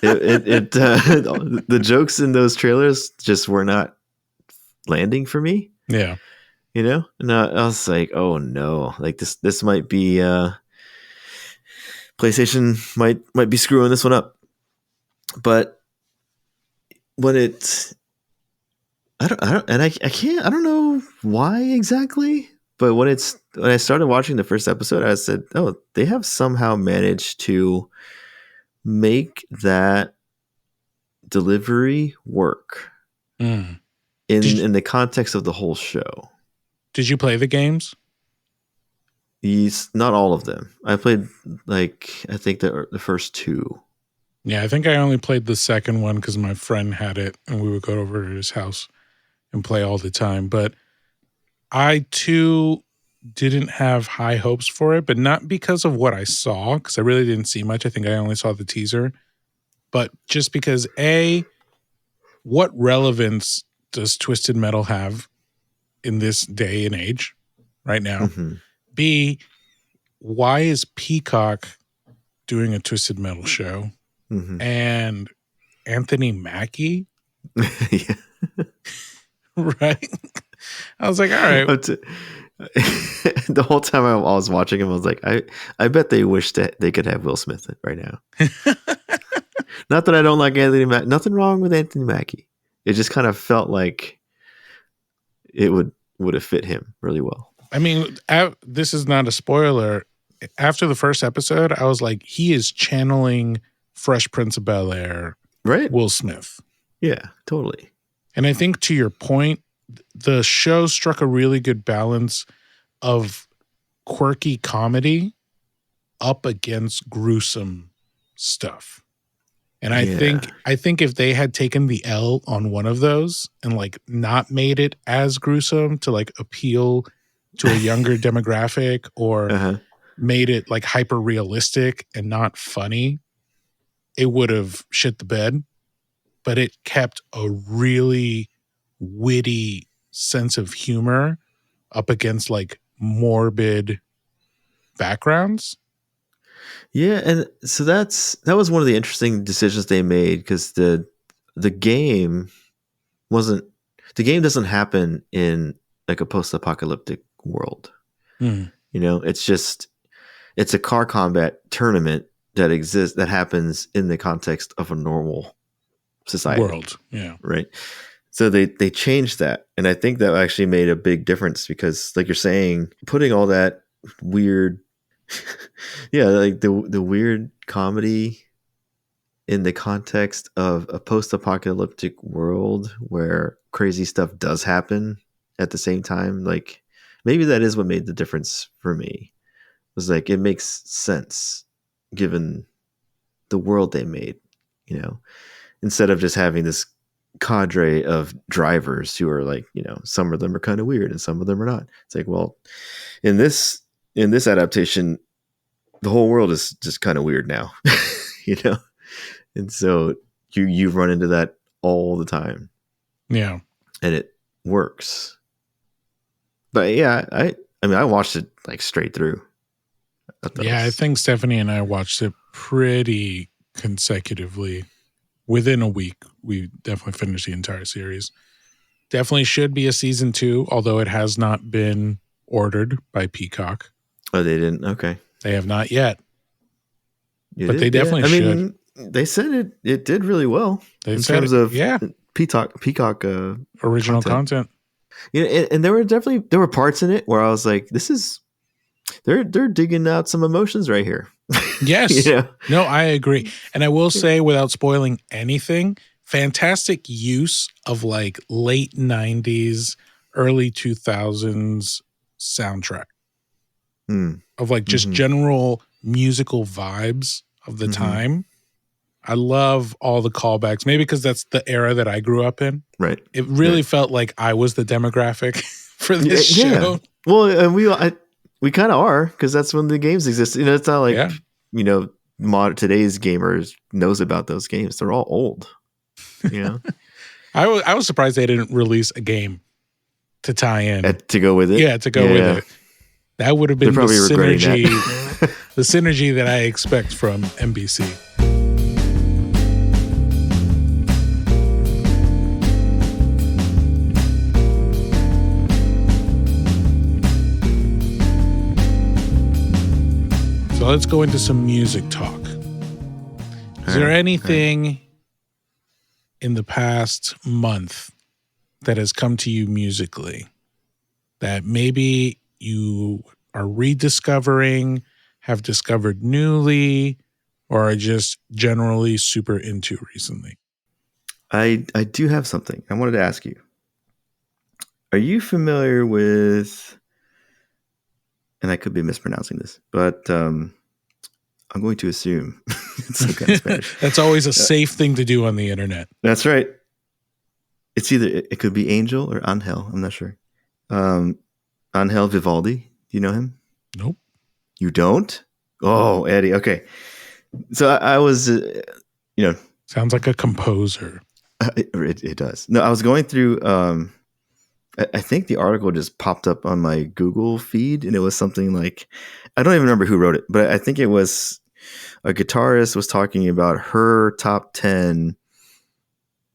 The jokes in those trailers just were not landing for me. Yeah. And I was like, oh no, like this might be PlayStation might be screwing this one up. But when I don't know why exactly, but when I started watching the first episode, I said, oh, they have somehow managed to make that delivery work in the context of the whole show. Did you play the games? Not all of them. I played I think the first 2. Yeah, I think I only played the second one because my friend had it and we would go over to his house and play all the time. But I too didn't have high hopes for it, but not because of what I saw, because I really didn't see much. I think I only saw the teaser, but just because what relevance does Twisted Metal have in this day and age right now? Mm-hmm. B, why is Peacock doing a Twisted Metal show? Mm-hmm. And Anthony Mackie, Yeah. right? I was like, all right. The whole time I was watching him, I was like, I bet they wish that they could have Will Smith right now. Not that I don't like Anthony Mackie. Nothing wrong with Anthony Mackie. It just kind of felt like it would have fit him really well. I mean, this is not a spoiler. After the first episode, I was like, he is channeling Fresh Prince of Bel-Air, right? Will Smith. Yeah, totally. And I think to your point, the show struck a really good balance of quirky comedy up against gruesome stuff. And I think if they had taken the L on one of those and like not made it as gruesome to like appeal to a younger demographic, or made it like hyper realistic and not funny, it would have shit the bed. But it kept a really witty sense of humor up against like morbid backgrounds. Yeah, and so that was one of the interesting decisions they made, because the game doesn't happen in like a post-apocalyptic world. Mm. You know, it's a car combat tournament that happens in the context of a normal society world. Yeah. Right. So they changed that. And I think that actually made a big difference, because like you're saying, putting all that weird, yeah, like the weird comedy in the context of a post-apocalyptic world where crazy stuff does happen at the same time. Like maybe that is what made the difference for me. It was like, it makes sense given the world they made, you know, instead of just having this cadre of drivers who are like, you know, some of them are kind of weird and some of them are not. It's like, well, in this adaptation, the whole world is just kind of weird now, you know? And so you run into that all the time. Yeah. And it works. But yeah, I mean, I watched it like straight through. I think Stephanie and I watched it pretty consecutively. Within a week, we definitely finished the entire series. Definitely should be a season 2, although it has not been ordered by Peacock. Oh, they didn't? Okay. They have not yet. But they definitely should. I mean, they said it did really well in terms of Peacock original content. Yeah, and there were parts in it where I was like, they're digging out some emotions right here. Yes. You know? No, I agree. And I will say, without spoiling anything, fantastic use of like late 90s, early 2000s soundtrack. Of like just general musical vibes of the time. I love all the callbacks, maybe because that's the era that I grew up in. Right. It really felt like I was the demographic for this show. Well, and we kind of are, because that's when the games exist. You know, it's not like, you know, today's gamers knows about those games. They're all old, you know? I was surprised they didn't release a game to tie in. To go with it? Yeah, to go with it. That would have been the synergy, the synergy that I expect from NBC. So let's go into some music talk. Is there anything in the past month that has come to you musically that maybe you are rediscovering, have discovered newly, or are just generally super into recently? I do have something I wanted to ask you. Are you familiar with, and I could be mispronouncing this, but I'm going to assume it's some kind of Spanish. That's always a safe thing to do on the internet. That's right. It's it could be Angel or Angel. I'm not sure. Angel Vivaldi. you know him? Nope. You don't? Oh, Eddie. Okay. So I was, Sounds like a composer. It does. No, I was going through. I think the article just popped up on my Google feed, and it was something like, I don't even remember who wrote it, but I think it was a guitarist was talking about her top 10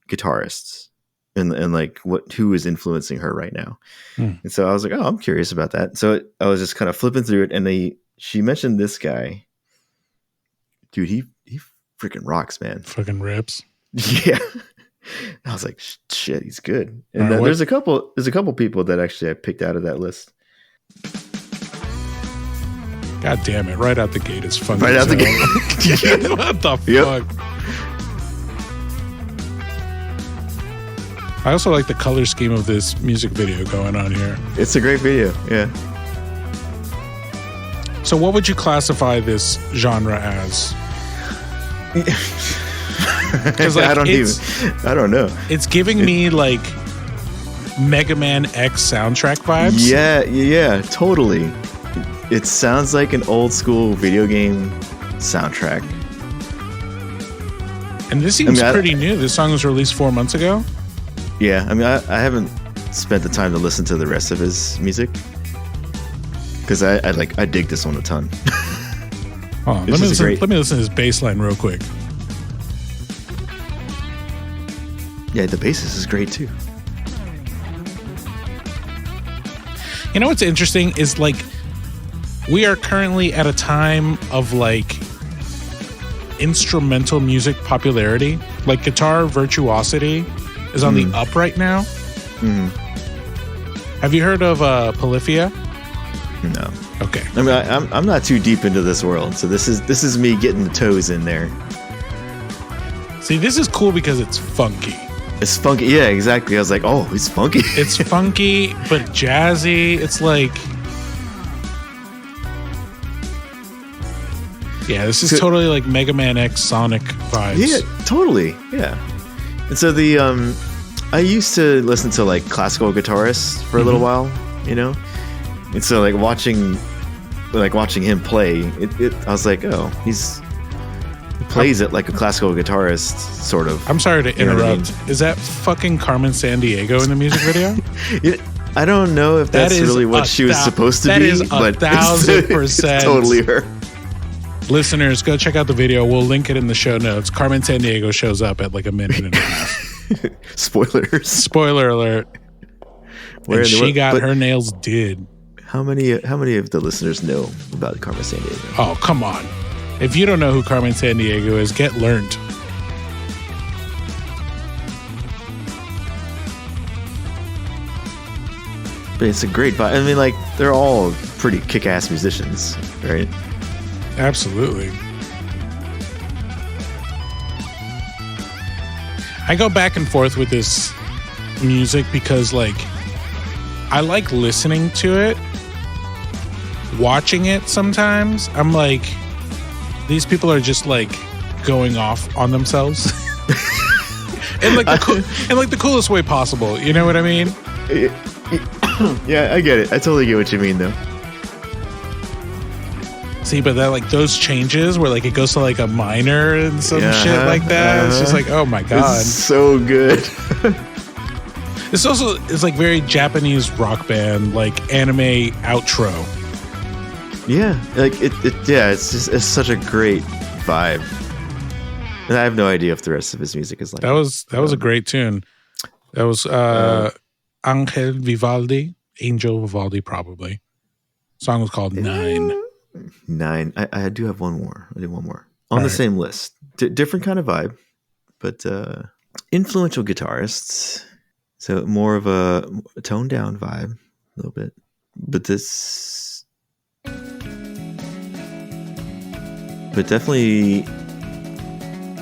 guitarists and like who is influencing her right now. And so I was like, oh, I'm curious about that. So I was just kind of flipping through it, and she mentioned this guy. Dude, he freaking rocks, man. Fucking rips. Yeah. I was like, shit, he's good. And there's a couple people that actually I picked out of that list. God damn it! Right out the gate, it's fun. Right out the gate. What the fuck? I also like the color scheme of this music video going on here. It's a great video. Yeah. So, what would you classify this genre as? Because I don't know. It's giving me like Mega Man X soundtrack vibes. Yeah, totally. It sounds like an old school video game soundtrack. And this seems pretty new. This song was released 4 months ago. Yeah, I mean, I haven't spent the time to listen to the rest of his music because I dig this one a ton. Let me listen to his bass line real quick. Yeah, the bassist is great too. You know what's interesting is like we are currently at a time of like instrumental music popularity. Like guitar virtuosity is on the up right now. Have you heard of Polyphia? No. Okay. I mean, I'm not too deep into this world, so this is me getting the toes in there. See, this is cool because it's funky. It's funky. Yeah, exactly. I was like, oh, it's funky. It's funky, but jazzy. It's like, yeah, this is totally like Mega Man X Sonic vibes. Yeah, totally. Yeah. And so I used to listen to like classical guitarists for a little while, and so like watching him play, I was like, oh, he plays it like a classical guitarist, sort of. I'm sorry to interrupt. Is that fucking Carmen Sandiego in the music video? I don't know if that's really what she was supposed to be, but 1,000%. It's totally her. Listeners, go check out the video. We'll link it in the show notes. Carmen Sandiego shows up at like a minute and a half. Spoilers. Spoiler alert. And she got her nails did. How many of the listeners know about Carmen Sandiego? Oh, come on. If you don't know who Carmen Sandiego is, get learned. But it's a great vibe. I mean, like, they're all pretty kick-ass musicians, right? Absolutely. I go back and forth with this music because, like, I like listening to it. Watching it sometimes, I'm like, these people are just like going off on themselves in like the coolest way possible. You know what I mean? Yeah, I get it. I totally get what you mean, though. See, but that like those changes where like it goes to like a minor and some shit like that. It's just like, oh my god, it's so good. This also is like very Japanese rock band, like anime outro. Yeah, like it's such a great vibe. And I have no idea if the rest of his music is like that. Was a great tune. That was Angel Vivaldi, Angel Vivaldi, probably. The song was called 9. 9. I do have one more. I did one more on the same list. Different kind of vibe, but influential guitarists. So more of a toned down vibe, a little bit. But definitely,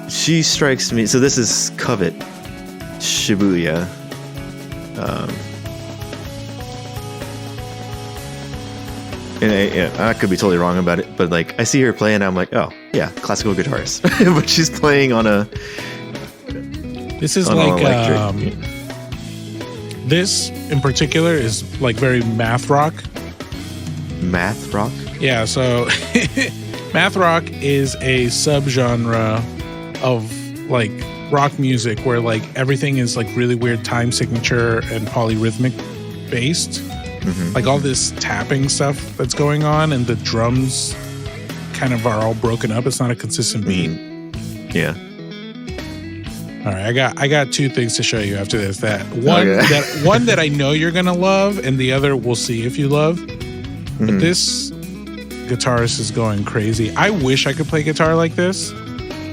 she strikes me. So this is Covet, Shibuya. And I could be totally wrong about it, but like I see her play and I'm like, oh yeah, classical guitarist. But she's playing on a. This is like this in particular is like very math rock. Math rock? Yeah, so math rock is a subgenre of like rock music where like everything is like really weird time signature and polyrhythmic based. Like all this tapping stuff that's going on, and the drums kind of are all broken up. It's not a consistent beat. Yeah. All right, I got two things to show you after this. One that I know you're gonna love, and the other we'll see if you love. But this guitarist is going crazy. I wish I could play guitar like this.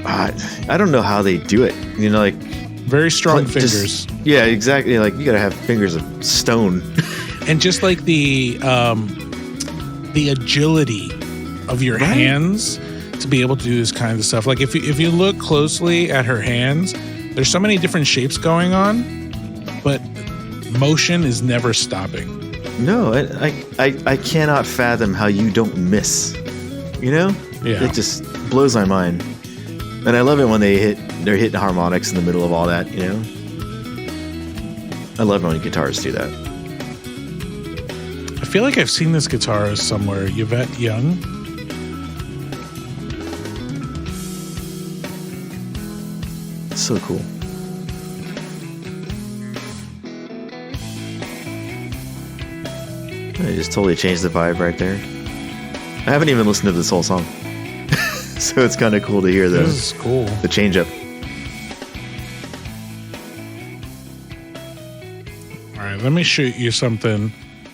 I don't know how they do it. You know, like very strong fingers. Yeah, exactly. Like you gotta have fingers of stone. And just like the agility of your hands to be able to do this kind of stuff. Like if you look closely at her hands, there's so many different shapes going on, but motion is never stopping. No, I cannot fathom how you don't miss. You know? Yeah. It just blows my mind. And I love it when they're hitting harmonics in the middle of all that, you know? I love when guitarists do that. I feel like I've seen this guitarist somewhere. Yvette Young. It's so cool. I just totally changed the vibe right there. I haven't even listened to this whole song. So it's kind of cool to hear This is cool. The change up. All right, let me shoot you something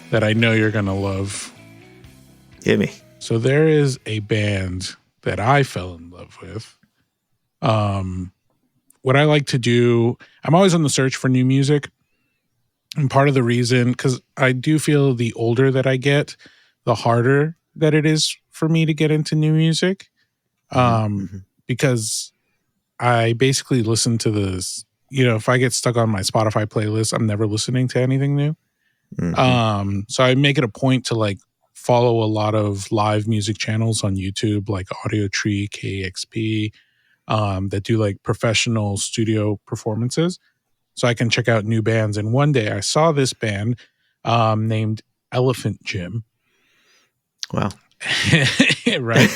that I know you're going to love. Hit me. So there is a band that I fell in love with. What I like to do, I'm always on the search for new music. And part of the reason, because I do feel the older that I get, the harder that it is for me to get into new music. Because I basically listen to this, you know, if I get stuck on my Spotify playlist, I'm never listening to anything new. So I make it a point to like follow a lot of live music channels on YouTube, like Audiotree, KXP, that do like professional studio performances. So I can check out new bands. And one day I saw this band named Elephant Gym. Wow. Right.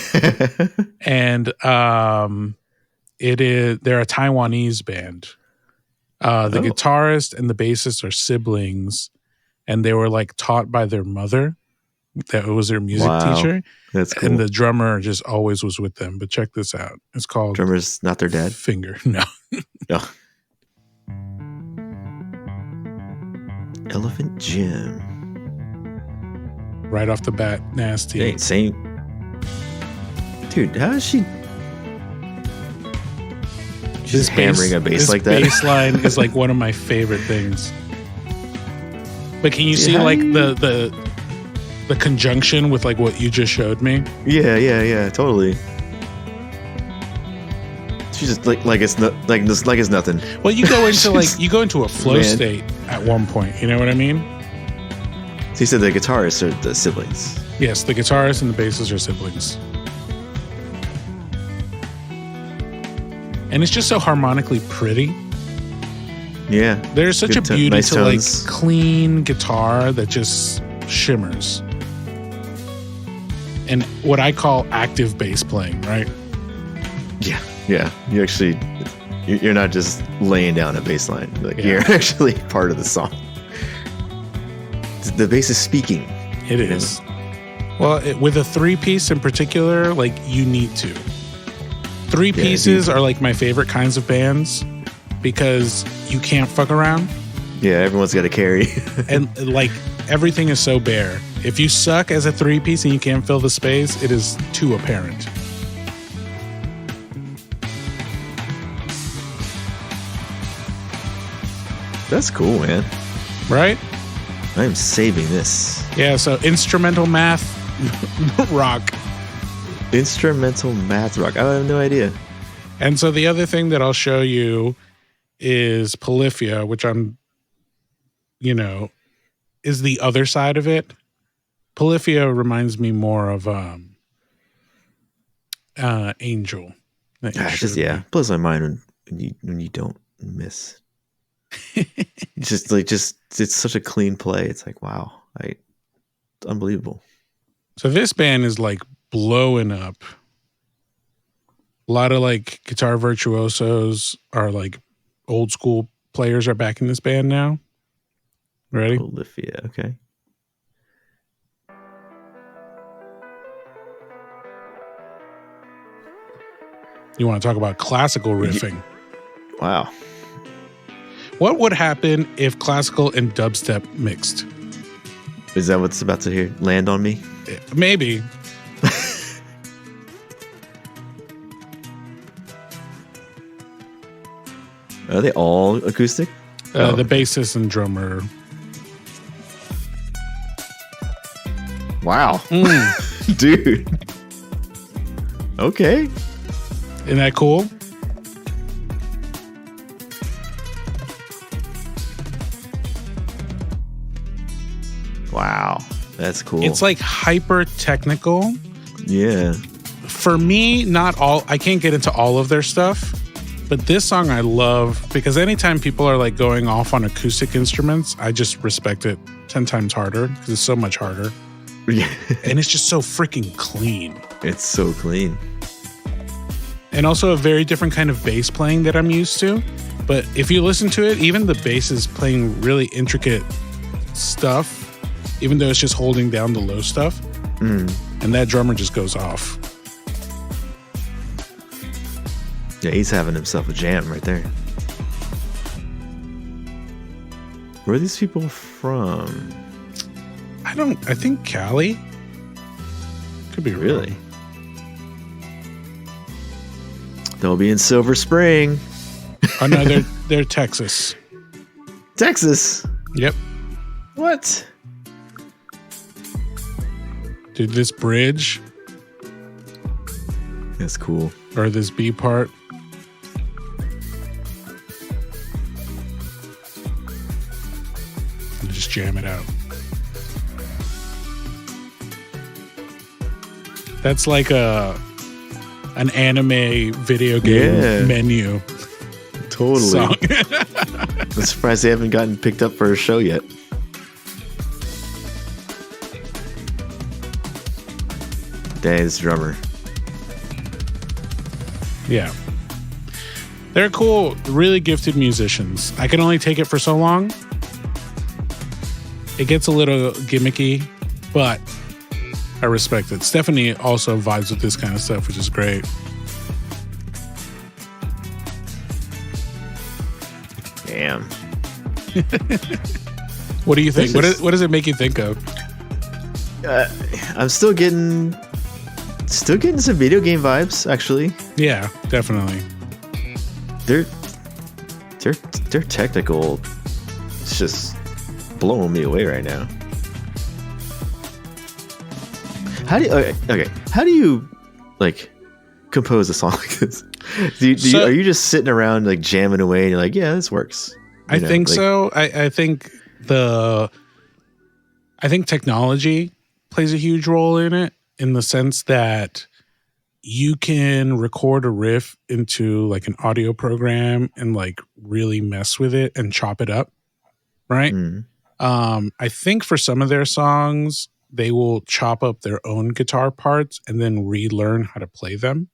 And they're a Taiwanese band. The guitarist and the bassist are siblings, and they were like taught by their mother. That was their music teacher. That's cool. And the drummer just always was with them. But check this out. It's called Drummer's not their dad? Finger. No. No. Elephant Gym. Right off the bat, nasty. Hey, same. Dude, how is she? She's hammering a bass like that. This bass line is like one of my favorite things. But can you see like the conjunction with like what you just showed me? Yeah, totally. She's just like it's not like it's nothing. Well, you go into a flow state at one point. You know what I mean? So you said the guitarists are the siblings. Yes, the guitarist and the bassist are siblings. And it's just so harmonically pretty. Yeah. There's such a beauty nice to tones. like clean guitar that just shimmers. And what I call active bass playing, right? Yeah. You actually, you're not just laying down a bass line. Like you're actually part of the song. The bass is speaking. It is. Well, with a 3-piece in particular, like you need to. 3 pieces are like my favorite kinds of bands because you can't fuck around. Yeah, everyone's got to carry. And like everything is so bare. If you suck as a 3-piece and you can't fill the space, it is too apparent. That's cool, man. Right? I'm saving this. Yeah, so instrumental math rock. Instrumental math rock. I have no idea. And so the other thing that I'll show you is Polyphia, which is the other side of it. Polyphia reminds me more of Angel. Blows my mind when you don't miss. It's such a clean play. It's like, wow, unbelievable. So this band is like blowing up. A lot of like guitar virtuosos are like old school players are back in this band now. Ready? Polyphia, okay. You want to talk about classical riffing? Wow. What would happen if classical and dubstep mixed? Is that what's about to land on me? Maybe. Are they all acoustic? The bassist and drummer. Wow. Dude. Okay. Isn't that cool? Wow. That's cool. It's like hyper technical. Yeah. For me, not all, I can't get into all of their stuff, but this song I love because anytime people are like going off on acoustic instruments, I just respect it 10 times harder because it's so much harder. Yeah. And it's just so freaking clean. It's so clean. And also a very different kind of bass playing that I'm used to. But if you listen to it, even the bass is playing really intricate stuff, even though it's just holding down the low stuff. And that drummer just goes off. Yeah, he's having himself a jam right there. Where are these people from? I think Cali. Could be really. They'll be in Silver Spring. Oh no, they're Texas. Texas. Yep. What? Dude, this bridge. That's cool. Or this B part. Just jam it out. That's like an anime video game menu. Totally. Song. I'm surprised they haven't gotten picked up for a show yet. Dang, this drummer. Yeah. They're cool, really gifted musicians. I can only take it for so long. It gets a little gimmicky, but I respect it. Stephanie also vibes with this kind of stuff, which is great. Damn. What do you think? What does it make you think of? I'm still getting some video game vibes, actually. Yeah, definitely. They're technical. It's just blowing me away right now. How do you like compose a song like this? Are you just sitting around like jamming away and you're like, yeah, this works? I think so. I think technology plays a huge role in it, in the sense that you can record a riff into like an audio program and like really mess with it and chop it up, right? I think for some of their songs, they will chop up their own guitar parts and then relearn how to play them.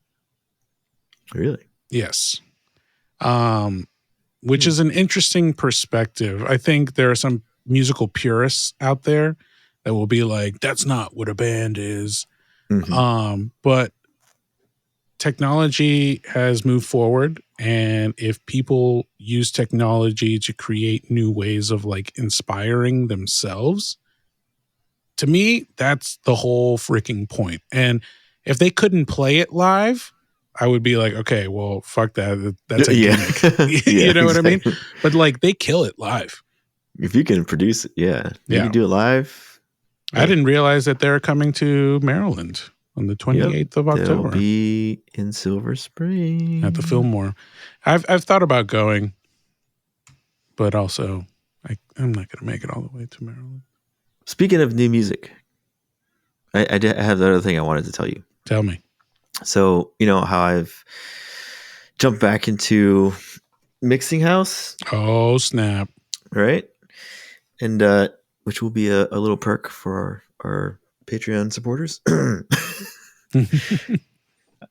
Really? Yes. Which is an interesting perspective. I think there are some musical purists out there that will be like, that's not what a band is. But technology has moved forward, and if people use technology to create new ways of like inspiring themselves, to me, that's the whole freaking point. And if they couldn't play it live, I would be like, okay, well, fuck that. That's a gimmick. You know what I mean? But like, they kill it live. If you can produce it, you can do it live. I didn't realize that they're coming to Maryland on the 28th of October. They'll be in Silver Spring at the Fillmore. I've thought about going, but also I'm not going to make it all the way to Maryland. Speaking of new music, I have the other thing I wanted to tell you. Tell me. So, you know how I've jumped back into mixing house? Oh, snap. Right? And which will be a little perk for our Patreon supporters.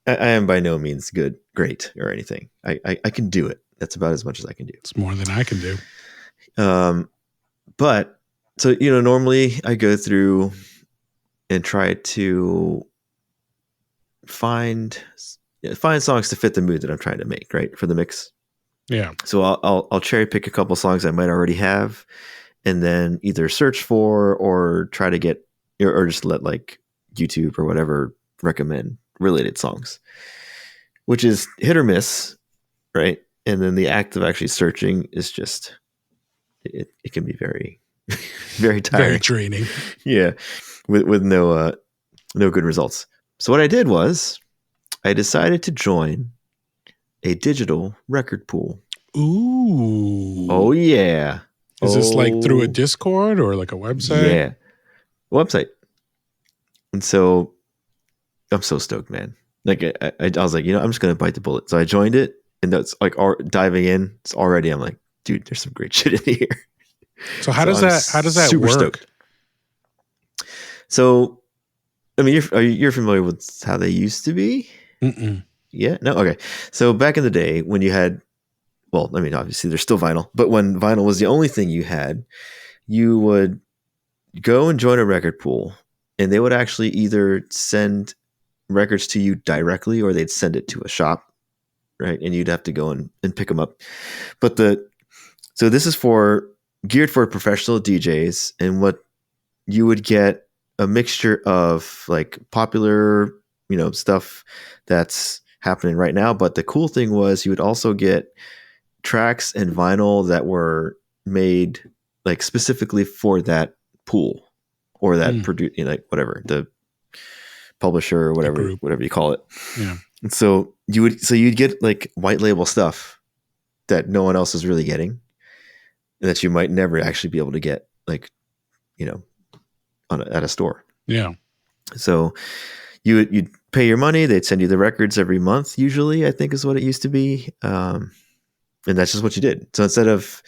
I am by no means great, or anything. I can do it. That's about as much as I can do. It's more than I can do. But so, normally I go through and try to find songs to fit the mood that I'm trying to make, right, for the mix. Yeah. So I'll cherry pick a couple songs I might already have, and then either search for or try to get, or just let like YouTube or whatever recommend related songs, which is hit or miss, right? And then the act of actually searching is just it can be very very tiring, very draining. Yeah, with no good results. So what I did was I decided to join a digital record pool. Ooh. Oh yeah. Is this like through a Discord or like a website? Yeah, website. And so I'm so stoked, man. Like I was like, I'm just gonna bite the bullet. So I joined it, and that's like diving in. It's already, I'm like, dude, there's some great shit in here. So how does that super work? Stoked. So, I mean, you're familiar with how they used to be? Mm-mm. Yeah, no, okay. So back in the day when you had, well, I mean, obviously there's still vinyl, but when vinyl was the only thing you had, you would go and join a record pool, and they would actually either send records to you directly or they'd send it to a shop, right? And you'd have to go and pick them up. But so this is geared for professional DJs, and what you would get a mixture of like popular, stuff that's happening right now. But the cool thing was you would also get tracks and vinyl that were made like specifically for that pool or that like whatever, the publisher or whatever you call it. Yeah. And so you'd get like white label stuff that no one else is really getting, and that you might never actually be able to get, like, at a store. Yeah. So you'd pay your money. They'd send you the records every month, usually, I think is what it used to be. And that's just what you did. So instead of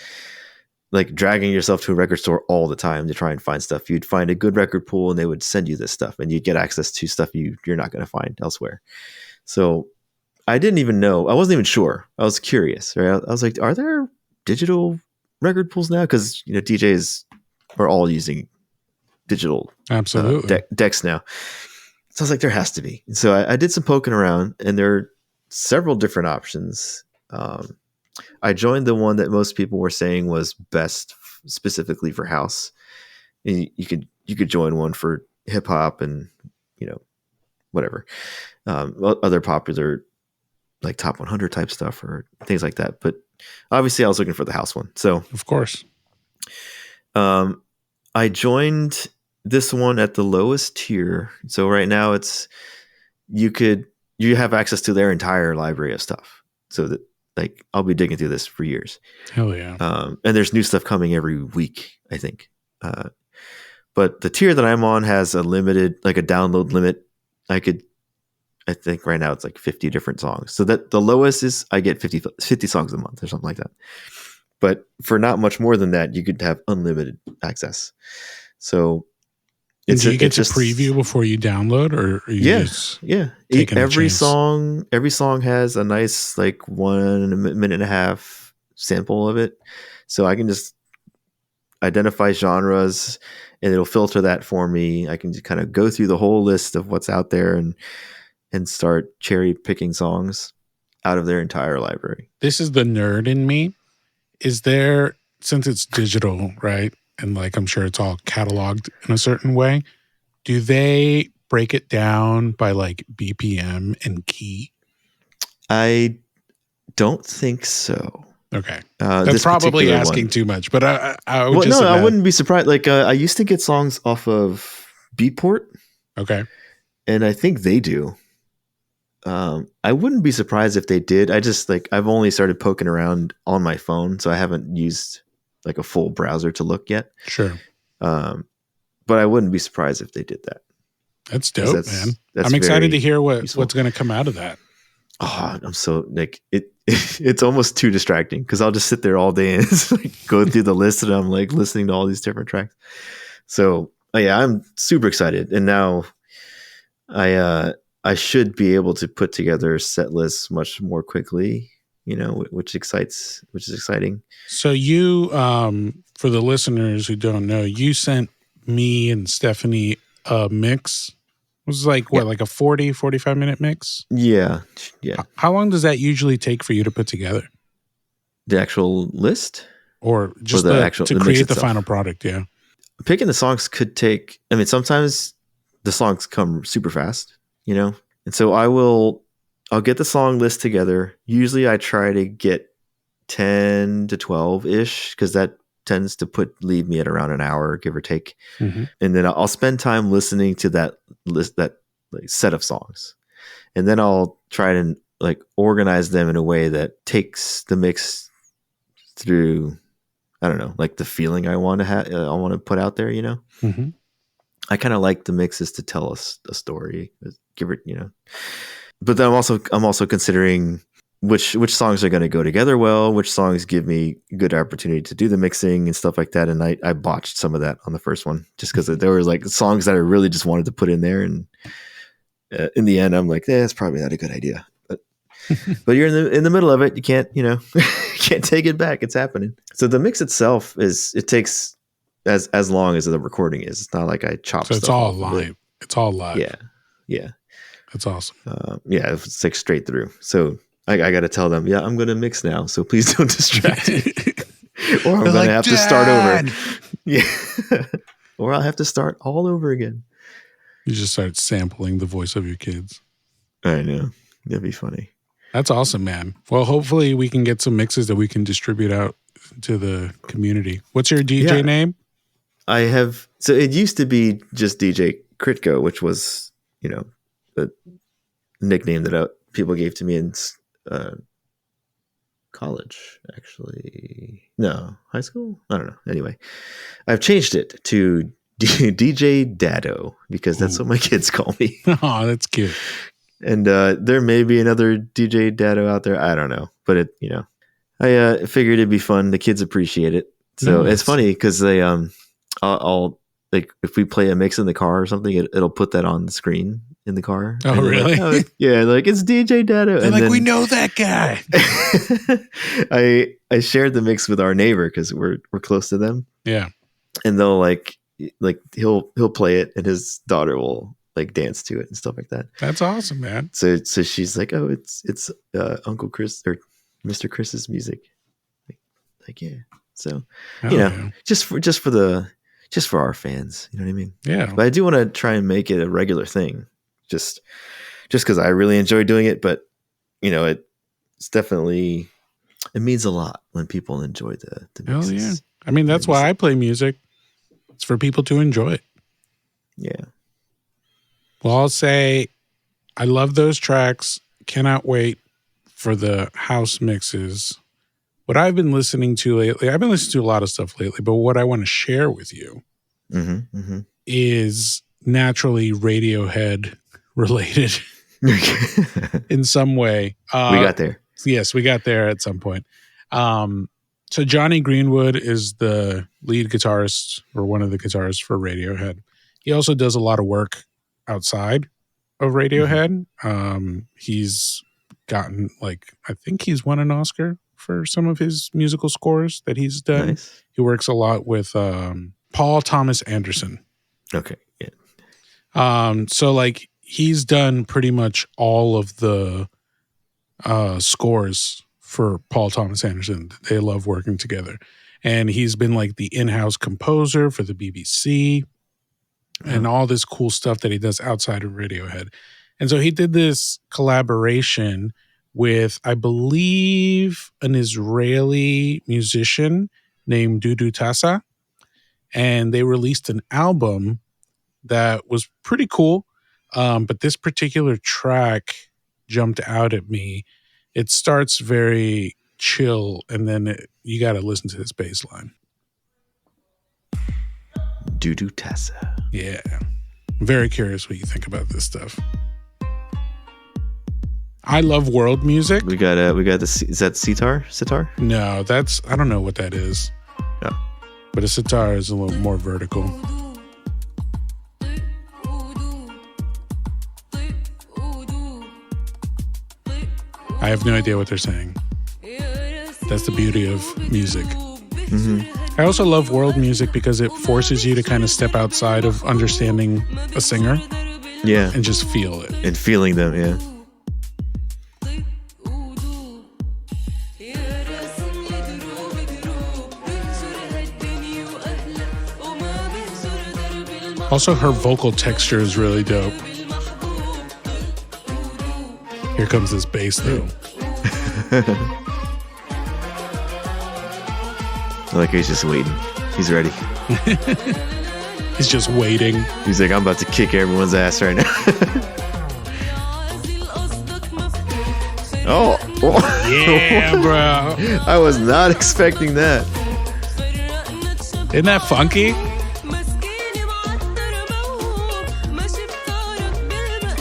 like dragging yourself to a record store all the time to try and find stuff, you'd find a good record pool and they would send you this stuff, and you'd get access to stuff you're not going to find elsewhere. So I didn't even know. I wasn't even sure. I was curious, right? I was like, are there digital record pools now? Because, DJs are all using digital absolutely decks now. So I was like, there has to be. So I did some poking around, and there are several different options. I joined the one that most people were saying was best specifically for house. And you could join one for hip hop and, whatever, other popular like top 100 type stuff or things like that. But obviously I was looking for the house one. So of course, I joined this one at the lowest tier. So right now you have access to their entire library of stuff. So that, like, I'll be digging through this for years. Hell yeah. And there's new stuff coming every week, I think. But the tier that I'm on has a download limit. I think right now it's like 50 different songs. So that the lowest is I get 50 songs a month or something like that. But for not much more than that, you could have unlimited access. So do you get to preview before you download, or are you every song has a nice like 1 minute and a half sample of it. So I can just identify genres and it'll filter that for me. I can just kind of go through the whole list of what's out there and start cherry picking songs out of their entire library. This is the nerd in me. Is there, since it's digital, right? And like, I'm sure it's all cataloged in a certain way. Do they break it down by like BPM and key? I don't think so. Okay. That's probably asking too much, but I wouldn't be surprised. Like, I used to get songs off of Beatport. Okay. And I think they do. I wouldn't be surprised if they did. I've only started poking around on my phone, so I haven't used like a full browser to look yet. Sure. But I wouldn't be surprised if they did that. That's dope, man. I'm excited to hear what's going to come out of that. Oh, I'm so like it's almost too distracting because I'll just sit there all day and like, go through the list and I'm like listening to all these different tracks. So yeah, I'm super excited, and now I should be able to put together set lists much more quickly. Which is exciting. So you, for the listeners who don't know, you sent me and Stephanie a mix. It was like, what, like a 45-minute mix? Yeah. How long does that usually take for you to put together? The actual list? Or just to create the final product, yeah. Picking the songs could take, sometimes the songs come super fast, and so I'll get the song list together. Usually I try to get 10 to 12-ish, because that tends to leave me at around an hour, give or take. Mm-hmm. And then I'll spend time listening to that list, that like set of songs. And then I'll try to like organize them in a way that takes the mix through, I don't know, like the feeling I want to put out there, Mm-hmm. I kind of like the mixes to tell us a story, give it, but then I'm also considering which songs are going to go together well, which songs give me good opportunity to do the mixing and stuff like that. And I botched some of that on the first one, just because there was like songs that I really just wanted to put in there. And in the end, I'm like, it's probably not a good idea. But you're in the middle of it. You can't, can't take it back. It's happening. So the mix itself takes as long as the recording is. It's not like I chop stuff. So it's all live. It's all live. Yeah. That's awesome. It's like straight through. So I got to tell them, I'm going to mix now, so please don't distract me. Or I'm going to have to start over. Yeah. Or I'll have to start all over again. You just start sampling the voice of your kids. I know. That'd be funny. That's awesome, man. Well, hopefully we can get some mixes that we can distribute out to the community. What's your DJ name? So it used to be just DJ Critco, which was, the nickname that people gave to me in college, actually. No, high school? I don't know. Anyway, I've changed it to DJ Dado, because that's what my kids call me. Oh, that's cute. And there may be another DJ Dado out there. I don't know. But I figured it'd be fun. The kids appreciate it. So it's funny because they I'll like, if we play a mix in the car or something, it'll put that on the screen in the car. Oh, really? Like, like it's DJ Dado. And like, we know that guy. I shared the mix with our neighbor because we're close to them. Yeah. And they'll like he'll play it, and his daughter will like dance to it and stuff like that. That's awesome, man. So she's like, oh, it's Uncle Chris or Mr. Chris's music. Like yeah. So just for our fans, you know what I mean? Yeah. But I do want to try and make it a regular thing, just because I really enjoy doing it. But it's definitely, it means a lot when people enjoy the mixes. Hell yeah! I mean, that's why I play music. It's for people to enjoy it. Yeah. Well, I'll say I love those tracks. Cannot wait for the house mixes. What I've been listening to lately, I've been listening to a lot of stuff lately, but what I want to share with you is naturally Radiohead related in some way. We got there. Yes, we got there at some point. So Jonny Greenwood is the lead guitarist, or one of the guitarists for Radiohead. He also does a lot of work outside of Radiohead. He's gotten I think he's won an Oscar for some of his musical scores that he's done. Nice. He works a lot with Paul Thomas Anderson. Okay. Yeah. So he's done pretty much all of the scores for Paul Thomas Anderson. They love working together. And he's been the in-house composer for the BBC and all this cool stuff that he does outside of Radiohead. And so he did this collaboration with, I believe, an Israeli musician named Dudu Tassa. And they released an album that was pretty cool. But this particular track jumped out at me. It starts very chill, and then you got to listen to this bass line. Dudu Tassa. Yeah. I'm very curious what you think about this stuff. I love world music. We got the, is that sitar? No, I don't know what that is. No. But a sitar is a little more vertical. I have no idea what they're saying. That's the beauty of music. I also love world music because it forces you to kind of step outside of understanding a singer. Yeah. And just feel it. And feeling them, yeah. Also, her vocal texture is really dope. Here comes this bass, though. Like he's just waiting. He's ready. He's just waiting. He's like, I'm about to kick everyone's ass right now. Oh. Yeah, bro. I was not expecting that. Isn't that funky?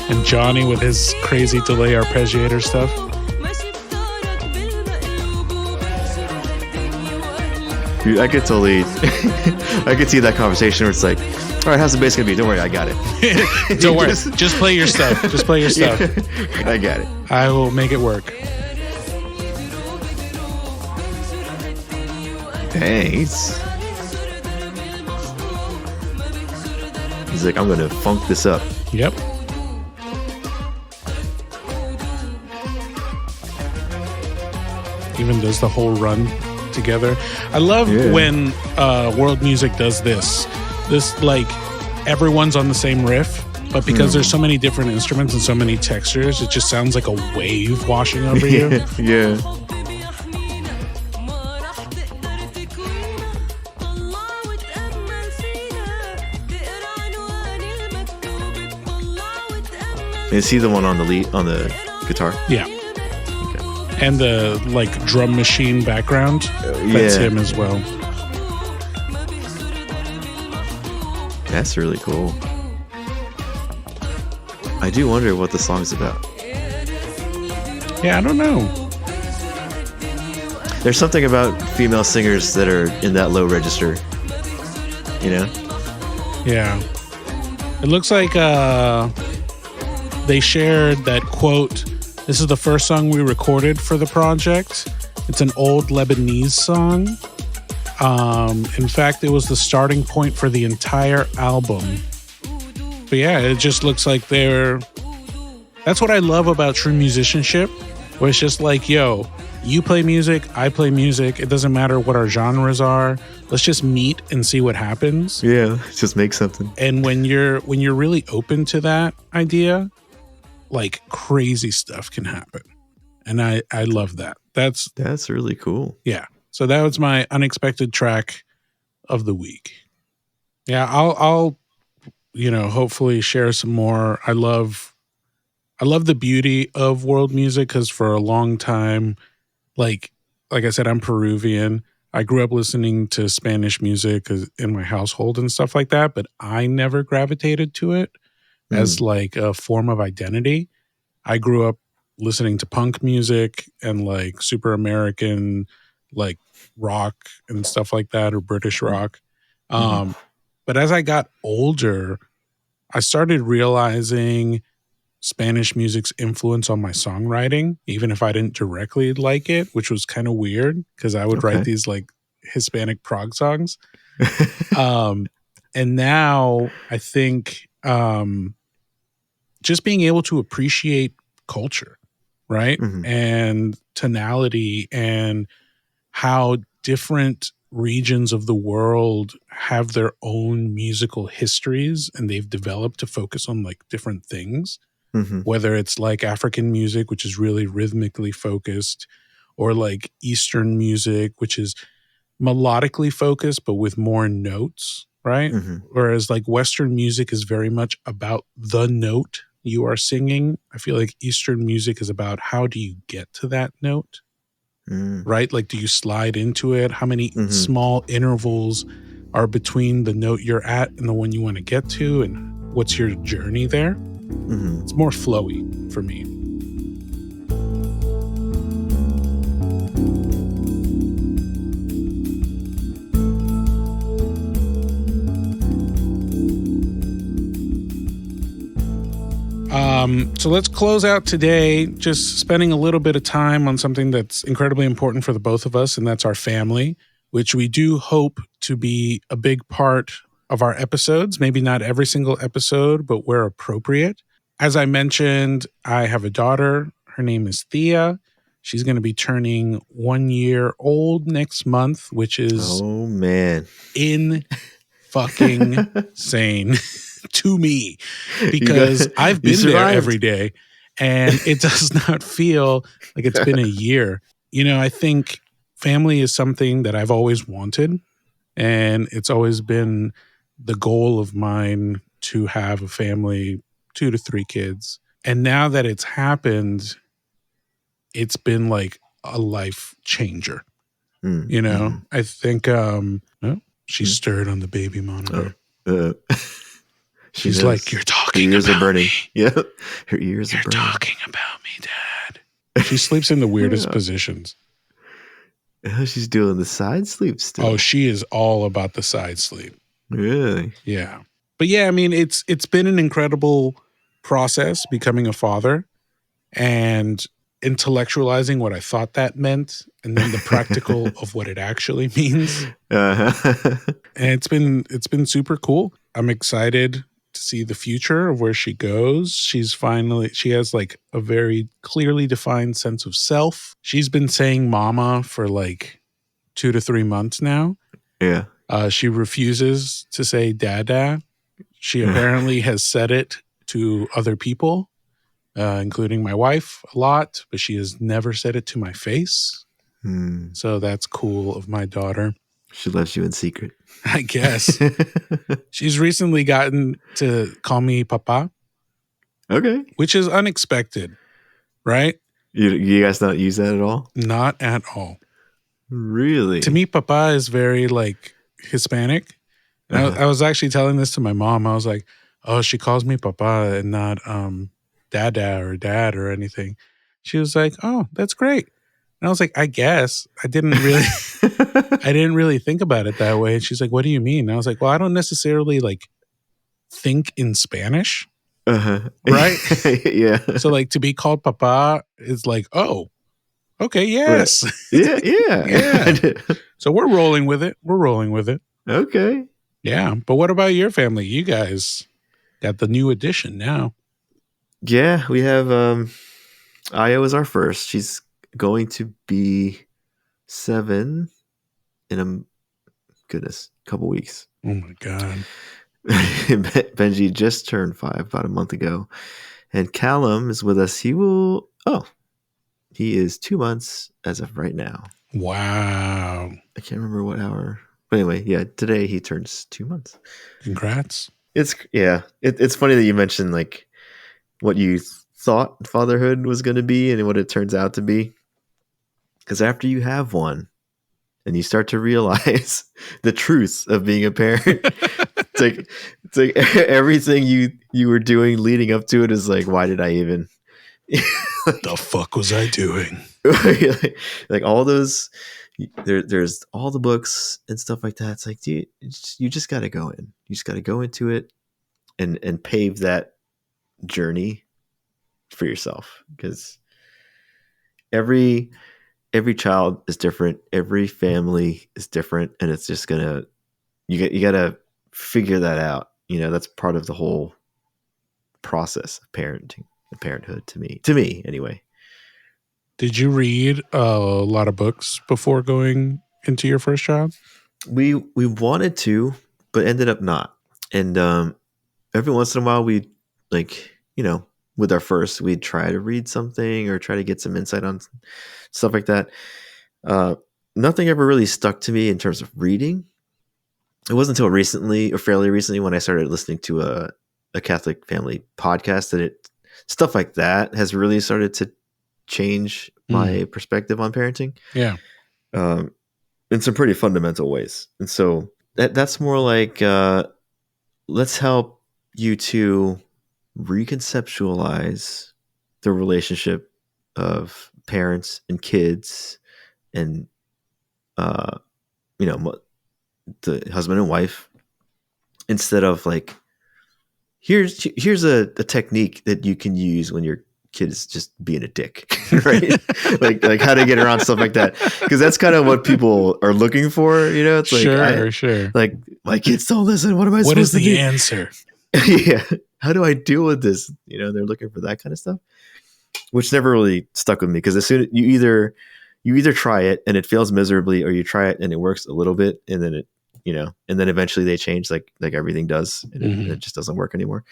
And Jonny with his crazy delay arpeggiator stuff. Dude, I could totally, I could see that conversation where it's like, all right, how's the bass gonna be? Don't worry, I got it. Don't worry, just play your stuff. Just play your stuff. Yeah, I got it. I will make it work. Thanks. He's like, I'm gonna funk this up. Yep. Even does the whole run together. I love when world music does this. This, like, everyone's on the same riff, but because there's so many different instruments and so many textures, it just sounds like a wave washing over you. Yeah. Is he the one on the lead on the guitar? Yeah. And the like drum machine background, that's him as well. That's really cool. I do wonder what the song's about. Yeah, I don't know. There's something about female singers that are in that low register, you know? Yeah. It looks like they shared that quote, "This is the first song we recorded for the project. It's an old Lebanese song. In fact, it was the starting point for the entire album." But yeah, it just looks like that's what I love about true musicianship, where it's just like, yo, you play music, I play music. It doesn't matter what our genres are. Let's just meet and see what happens. Yeah, just make something. And when you're really open to that idea, like crazy stuff can happen. And I love that. That's really cool. Yeah. So that was my unexpected track of the week. Yeah, I'll hopefully share some more. I love the beauty of world music because for a long time, like I said, I'm Peruvian. I grew up listening to Spanish music in my household and stuff like that, but I never gravitated to it as like a form of identity. I grew up listening to punk music and like super American, like rock and stuff like that, or British rock. But as I got older, I started realizing Spanish music's influence on my songwriting, even if I didn't directly like it, which was kind of weird because I would write these like Hispanic prog songs. And now I think just being able to appreciate culture, right? And tonality and how different regions of the world have their own musical histories and they've developed to focus on like different things. Whether it's like African music, which is really rhythmically focused, or like Eastern music, which is melodically focused, but with more notes, right? Whereas like Western music is very much about the note you are singing. I feel like Eastern music is about how do you get to that note, right? Like, do you slide into it? How many small intervals are between the note you're at and the one you want to get to? And what's your journey there? It's more flowy for me. So let's close out today just spending a little bit of time on something that's incredibly important for the both of us, and that's our family, which we do hope to be a big part of our episodes. Maybe not every single episode, but where appropriate. As I mentioned, I have a daughter. Her name is Thea. She's going to be turning 1 year old next month, which is in fucking insane to me, because I've been there every day and it does not feel like it's been a year. You know, I think family is something that I've always wanted, and it's always been the goal of mine to have a family, 2 to 3 kids. And now that it's happened, it's been like a life changer. You know, I think she stirred on the baby monitor. She's like, "You're talking about me. Her ears are burning." Yeah, her ears are burning. You're talking about me, Dad. She sleeps in the weirdest positions. She's doing the side sleep still. Oh, she is all about the side sleep. Really? Yeah. But yeah, I mean, it's been an incredible process becoming a father and intellectualizing what I thought that meant, and then the practical of what it actually means. And it's been super cool. I'm excited to see the future of where she goes. She has like a very clearly defined sense of self. She's been saying mama for like 2 to 3 months now. Yeah. She refuses to say dada. She apparently has said it to other people, including my wife a lot, but she has never said it to my face. So that's cool of my daughter. She loves you in secret, I guess. She's recently gotten to call me papa. Okay. Which is unexpected, right? You guys not use that at all? Not at all. Really? To me, papa is very like Hispanic. And I was actually telling this to my mom. I was like, oh, she calls me papa and not dada or dad or anything. She was like, oh, that's great. And I was like, I guess. I didn't really think about it that way. And she's like, what do you mean? And I was like, well, I don't necessarily like think in Spanish. Right? Yeah. So like to be called papa is like, oh, okay, yes. Right. Yeah. So we're rolling with it. Okay. Yeah. But what about your family? You guys got the new addition now. Yeah, we have Io is our first. She's going to be 7 in a couple weeks. Oh my God. Benji just turned 5 about a month ago. And Callum is with us. He is 2 months as of right now. Wow. I can't remember what hour. But anyway, yeah, today he turns 2 months. Congrats. It's funny that you mentioned like what you thought fatherhood was going to be and what it turns out to be. Because after you have one and you start to realize the truth of being a parent, it's like everything you were doing leading up to it is like, why did I even? The fuck was I doing? Like all those, there's all the books and stuff like that. It's like, dude, you just got to go in. You just got to go into it and pave that journey for yourself, because every child is different, every family is different, and it's just you gotta figure that out. You know, that's part of the whole process of parenting and parenthood to me anyway. Did you read a lot of books before going into your first child? We wanted to, but ended up not. And every once in a while we with our first, we'd try to read something or try to get some insight on stuff like that. Nothing ever really stuck to me in terms of reading. It wasn't until recently, or fairly recently, when I started listening to a Catholic family podcast that stuff like that has really started to change my perspective on parenting. Yeah. In some pretty fundamental ways. And so that's more like, let's help you to reconceptualize the relationship of parents and kids and the husband and wife, instead of like here's a technique that you can use when your kid is just being a dick, right? like how to get around stuff like that, because that's kind of what people are looking for. It's sure. like my kids don't listen. What am I What is supposed to the do? answer? Yeah, how do I deal with this? They're looking for that kind of stuff, which never really stuck with me, because as soon you either try it and it fails miserably, or you try it and it works a little bit, and then and then eventually they change, like everything does, and it just doesn't work anymore.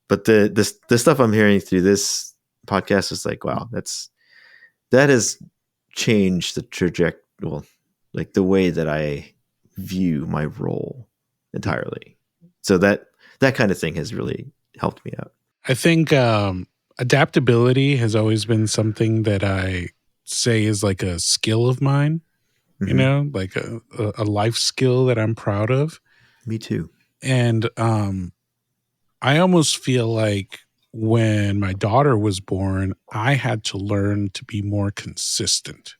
But the stuff I'm hearing through this podcast is like, wow, that has changed the trajectory. Well, like the way that I view my role entirely. So that kind of thing has really helped me out. I think adaptability has always been something that I say is like a skill of mine, like a life skill that I'm proud of. Me too. And I almost feel like when my daughter was born, I had to learn to be more consistent.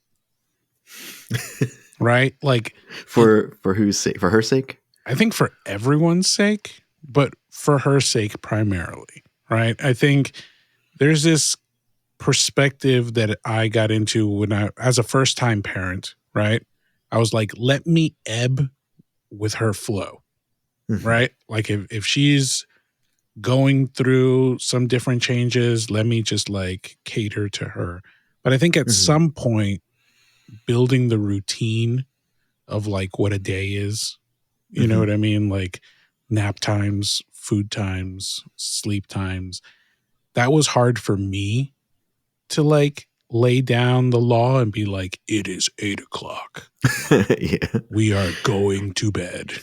Right? Like for whose sake? For her sake? I think for everyone's sake, but for her sake primarily, right? I think there's this perspective that I got into when as a first-time parent, right? I was like, let me ebb with her flow, right? Like if she's going through some different changes, let me just like cater to her. But I think at some point, building the routine of like what a day is, you know what I mean? Like nap times, food times, sleep times. That was hard for me to like lay down the law and be like, it is 8:00. Yeah. We are going to bed.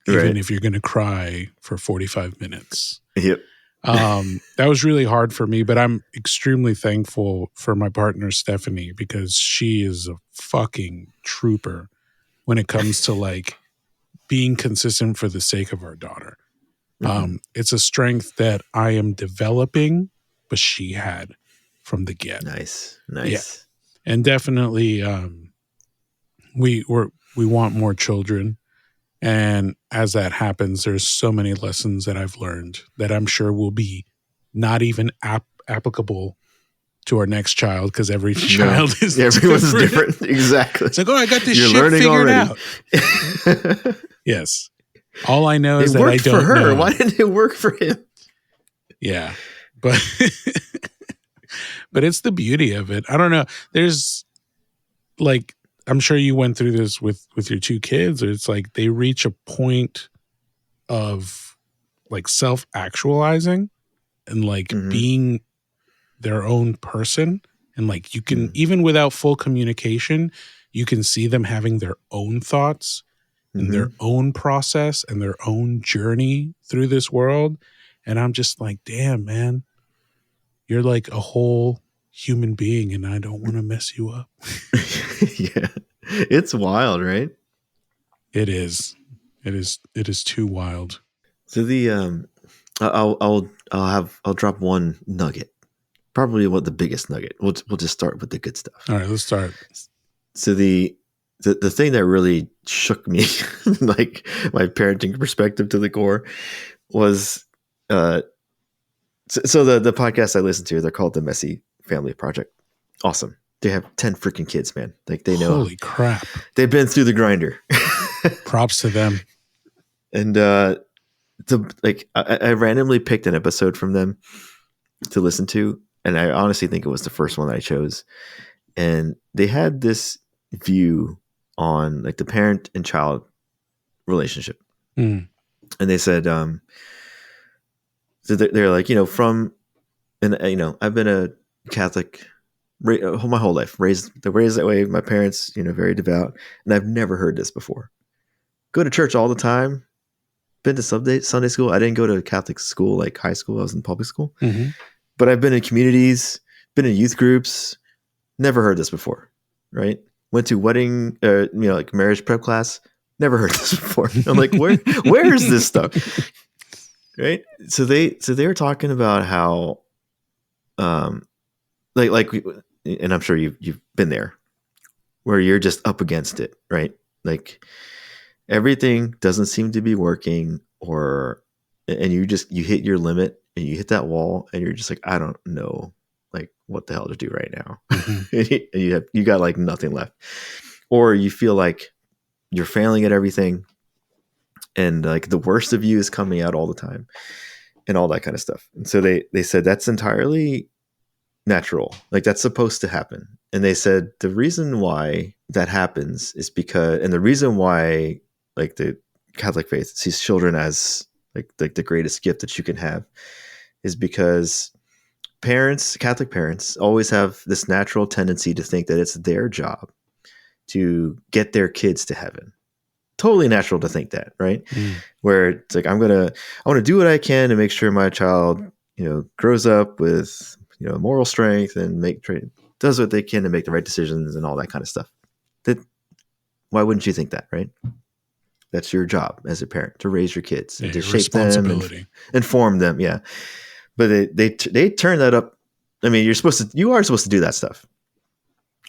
Even if you're going to cry for 45 minutes. Yep. That was really hard for me, but I'm extremely thankful for my partner, Stephanie, because she is a fucking trooper when it comes to like being consistent for the sake of our daughter. It's a strength that I am developing, but she had from the get. Nice. Yeah. And definitely we want more children. And as that happens, there's so many lessons that I've learned that I'm sure will be not even applicable to our next child, because every child is everyone's different. Exactly. It's like, oh, I got this You're shit learning figured already. out. Yes. All I know is it that I worked don't for her. know. Why didn't it work for him? Yeah. But but it's the beauty of it. I don't know. There's like, I'm sure you went through this with your two kids. It's like they reach a point of like self-actualizing and like being their own person. And like you can, even without full communication, you can see them having their own thoughts and their own process and their own journey through this world. And I'm just like, damn, man, you're like a whole human being and I don't want to mess you up. Yeah. It's wild, right? It is. It is too wild. So the I'll drop one nugget. Probably the biggest nugget. We'll just start with the good stuff. All right, let's start. So the thing that really shook me, like my parenting perspective to the core, was so the podcast I listen to, they're called the Messy Family Project. Awesome. They have 10 freaking kids, man. Like they know. Holy crap. They've been through the grinder. Props to them. And I randomly picked an episode from them to listen to, and I honestly think it was the first one that I chose. And they had this view on like the parent and child relationship. And they said, so they're like, I've been a Catholic my whole life, raised that way. My parents, very devout, and I've never heard this before. Go to church all the time. Been to Sunday school. I didn't go to Catholic school, like high school. I was in public school, but I've been in communities, been in youth groups. Never heard this before, right? Went to wedding, like marriage prep class. Never heard this before. I'm like, where is this stuff? Right? So they were talking about how, and I'm sure you've been there, where you're just up against it, right? Like everything doesn't seem to be working, or and you hit your limit and you hit that wall and you're just like, I don't know like what the hell to do right now. And you got like nothing left. Or you feel like you're failing at everything and like the worst of you is coming out all the time and all that kind of stuff. And so they said that's entirely natural. Like that's supposed to happen. And they said the reason why that happens is because, and the reason why like the Catholic faith sees children as like the greatest gift that you can have is because Catholic parents always have this natural tendency to think that it's their job to get their kids to heaven. Totally natural to think that, right? Where it's like, I want to do what I can to make sure my child, grows up with, moral strength and does what they can to make the right decisions and all that kind of stuff. Why wouldn't you think that, right? That's your job as a parent, to raise your kids and to shape them and inform them. Yeah. But they turn that up. I mean, you are supposed to do that stuff.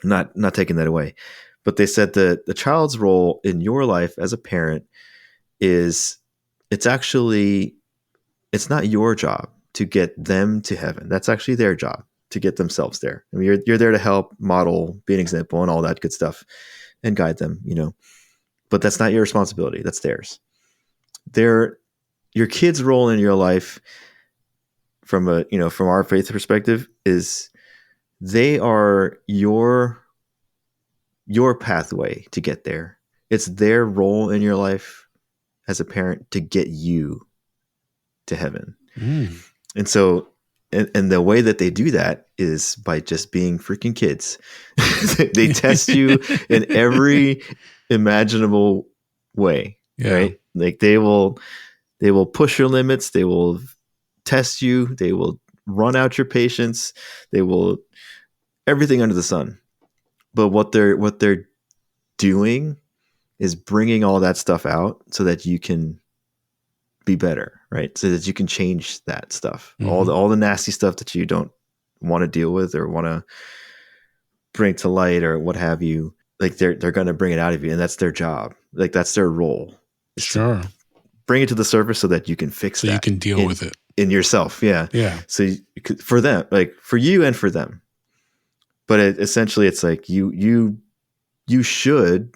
Not taking that away. But they said that the child's role in your life as a parent it's not your job to get them to heaven. That's actually their job to get themselves there. I mean, you're there to help, model, be an example, and all that good stuff, and guide them. But that's not your responsibility. That's theirs. Your kid's role in your life, from our faith perspective, is they are your pathway to get there. It's their role in your life as a parent to get you to heaven. And so, and the way that they do that is by just being freaking kids. They test you in every imaginable way, right? Like they will push your limits. They will test you. They will run out your patience. They will everything under the sun. But what they're doing is bringing all that stuff out so that you can be better, right? So that you can change that stuff, all the nasty stuff that you don't want to deal with or want to bring to light or what have you. Like they're going to bring it out of you, and that's their job. Like that's their role. Sure. Bring it to the surface so that you can fix that. So you can deal with it in yourself. Yeah. Yeah. So for them, like for you and for them. But essentially, it's like you should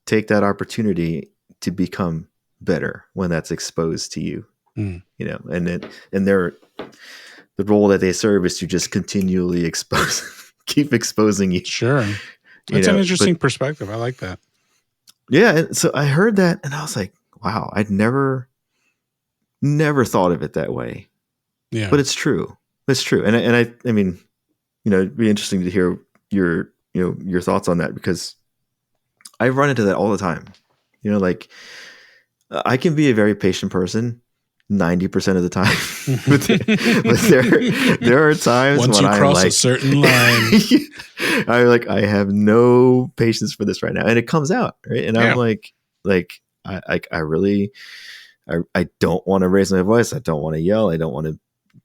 take that opportunity to become better when that's exposed to you, and the role that they serve is to just continually keep exposing you. Sure, that's an interesting perspective. I like that. Yeah, and so I heard that, and I was like, wow, I'd never thought of it that way. Yeah, but it's true. It's true, and I mean. It'd be interesting to hear your thoughts on that, because I run into that all the time. Like I can be a very patient person 90% of the time, but there are times once when you cross a certain line, I have no patience for this right now, and it comes out, right? And I'm like I really I don't want to raise my voice. I don't want to yell. I don't want to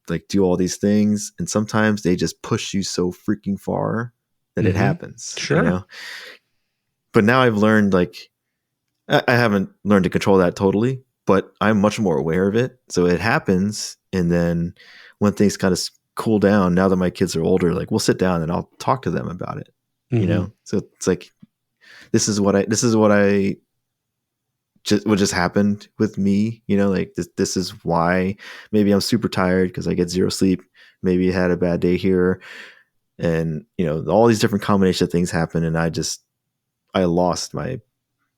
like do all these things, and sometimes they just push you so freaking far that it happens. Sure. But now I've learned, like, I haven't learned to control that totally, but I'm much more aware of it. So it happens, and then when things kind of cool down, now that my kids are older, like we'll sit down and I'll talk to them about it. So it's like this is what just happened with me, like this is why maybe I'm super tired because I get zero sleep. Maybe I had a bad day here, and all these different combination of things happen, and I lost my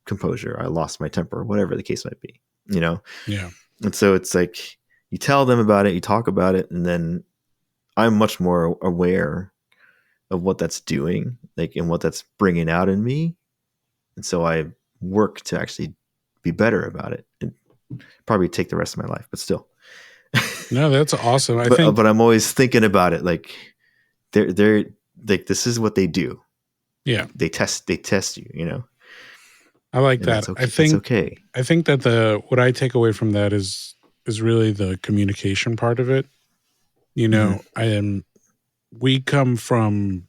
composure. I lost my temper, whatever the case might be, Yeah. And so it's like you tell them about it, you talk about it, and then I'm much more aware of what that's doing, like, and what that's bringing out in me. And so I work to actually be better about it, and probably take the rest of my life, but still. No, that's awesome. But I'm always thinking about it. Like they're like, this is what they do. Yeah. They test you, I like that. Okay. That's okay. I think that what I take away from that is really the communication part of it. We come from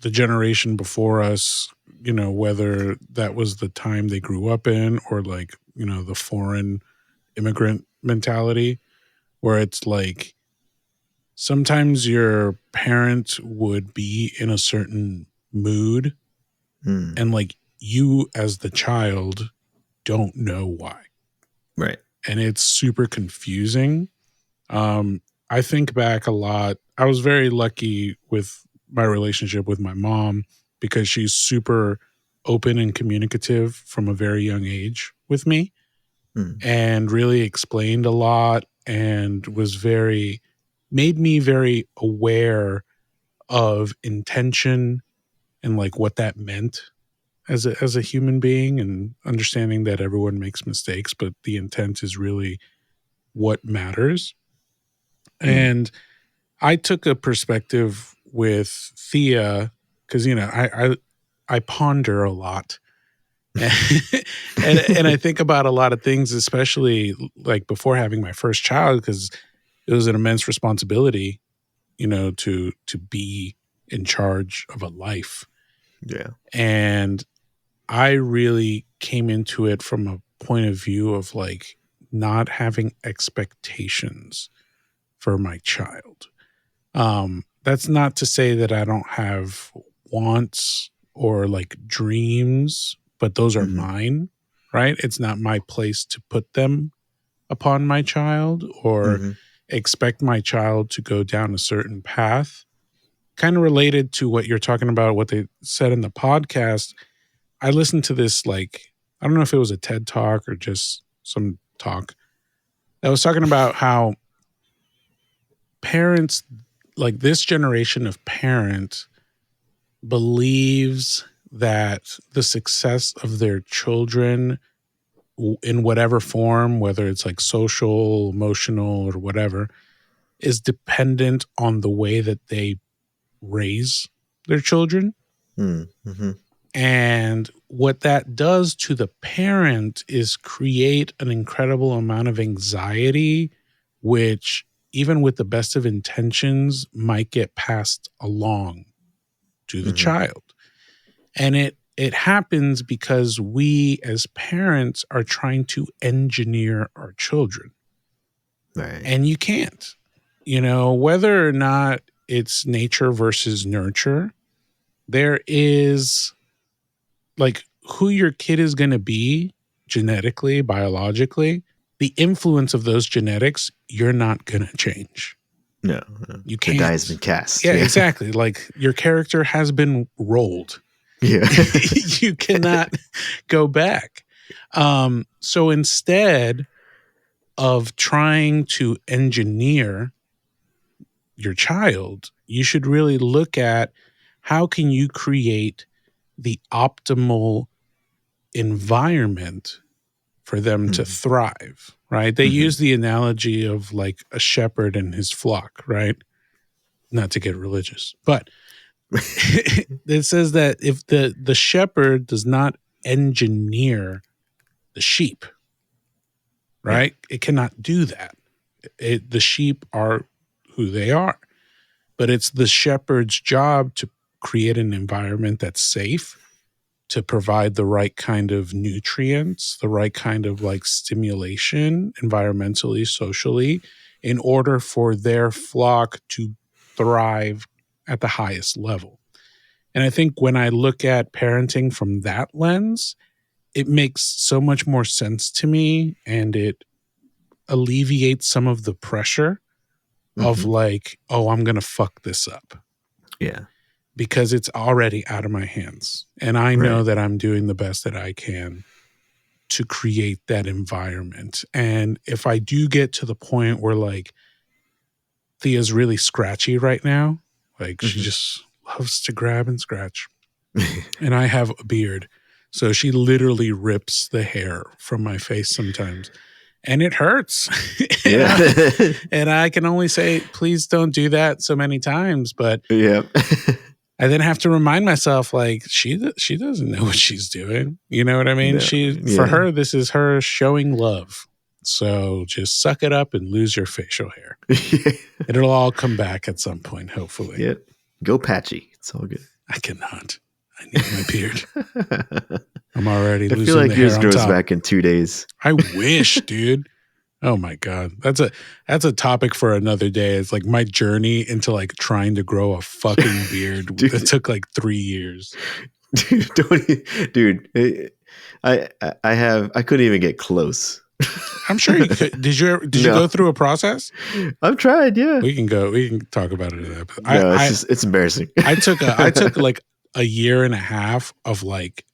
the generation before us, whether that was the time they grew up in or like, the foreign immigrant mentality where it's like sometimes your parent would be in a certain mood and like you as the child don't know why. Right. And it's super confusing. I think back a lot. I was very lucky with my relationship with my mom because she's super open and communicative from a very young age with me and really explained a lot and made me very aware of intention and like what that meant as a human being, and understanding that everyone makes mistakes, but the intent is really what matters. And I took a perspective with Thea because, you know, I ponder a lot. and I think about a lot of things, especially like before having my first child, because it was an immense responsibility, you know, to be in charge of a life. Yeah. And I really came into it from a point of view of like not having expectations for my child. That's not to say that I don't have wants or like dreams, but those are mine, right? It's not my place to put them upon my child or expect my child to go down a certain path. Kind of related to what you're talking about, what they said in the podcast. I listened to this, like, I don't know if it was a TED talk or just some talk that was talking about how parents, like this generation of parents, believes that the success of their children in whatever form, whether it's like social, emotional, or whatever, is dependent on the way that they raise their children. And what that does to the parent is create an incredible amount of anxiety, which even with the best of intentions might get passed along to the child. And it happens because we as parents are trying to engineer our children. Right. And you can't. You know, whether or not it's nature versus nurture, there is like who your kid is going to be genetically, biologically, the influence of those genetics, you're not going to change. No. You can't. The die has been cast. Yeah, exactly. Like your character has been rolled. Yeah. You cannot go back. So instead of trying to engineer your child, you should really look at how can you create the optimal environment for them to thrive, right? They use the analogy of like a shepherd and his flock, right? Not to get religious, but it says that if the shepherd does not engineer the sheep, right? It cannot do that. The sheep are who they are, but it's the shepherd's job to create an environment that's safe, to provide the right kind of nutrients, the right kind of like stimulation, environmentally, socially, in order for their flock to thrive at the highest level. And I think when I look at parenting from that lens, it makes so much more sense to me, and it alleviates some of the pressure of like, oh, I'm going to fuck this up. Yeah. Because it's already out of my hands. And I know that I'm doing the best that I can to create that environment. And if I do get to the point where like Thea's really scratchy right now, like she just loves to grab and scratch. And I have a beard. So she literally rips the hair from my face sometimes. And it hurts. and I can only say, please don't do that so many times. But I then have to remind myself, like, she doesn't know what she's doing. You know what I mean? No. For her, this is her showing love. So just suck it up and lose your facial hair. It'll all come back at some point, hopefully. Yep. Go patchy. It's all good. I cannot. I need my beard. I'm already losing I feel like the yours hair on grows top. back in 2 days. I wish, dude. Oh my God. That's a topic for another day. It's like my journey into like trying to grow a fucking beard. Dude. It took like 3 years. Dude, I couldn't even get close. I'm sure you could. Did you go through a process? I've tried, yeah. We can talk about it in that. It's embarrassing. I took like a year and a half of like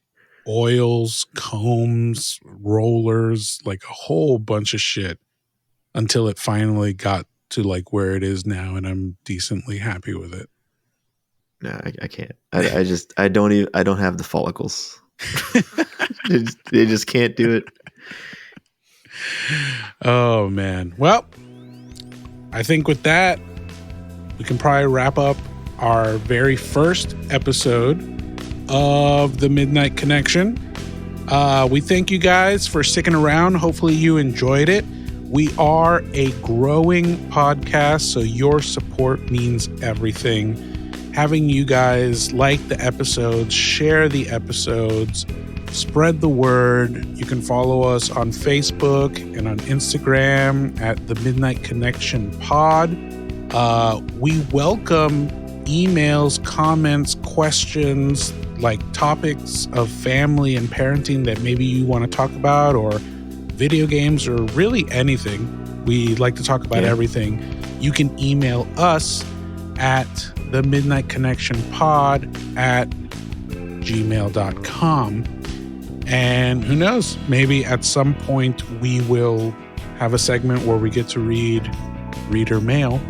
oils, combs, rollers, like a whole bunch of shit until it finally got to like where it is now, and I'm decently happy with it. No, I can't. I don't have the follicles. they just can't do it. Oh man. Well, I think with that, we can probably wrap up our very first episode of the Midnight Connection. We thank you guys for sticking around. Hopefully you enjoyed it. We are a growing podcast, so your support means everything. Having you guys like the episodes, share the episodes, spread the word. You can follow us on Facebook and on Instagram at the Midnight Connection Pod. We welcome emails, comments, questions, like topics of family and parenting that maybe you want to talk about, or video games, or really anything. We like to talk about everything. You can email us at the Midnight Connection Pod at gmail.com. And who knows, maybe at some point we will have a segment where we get to read reader mail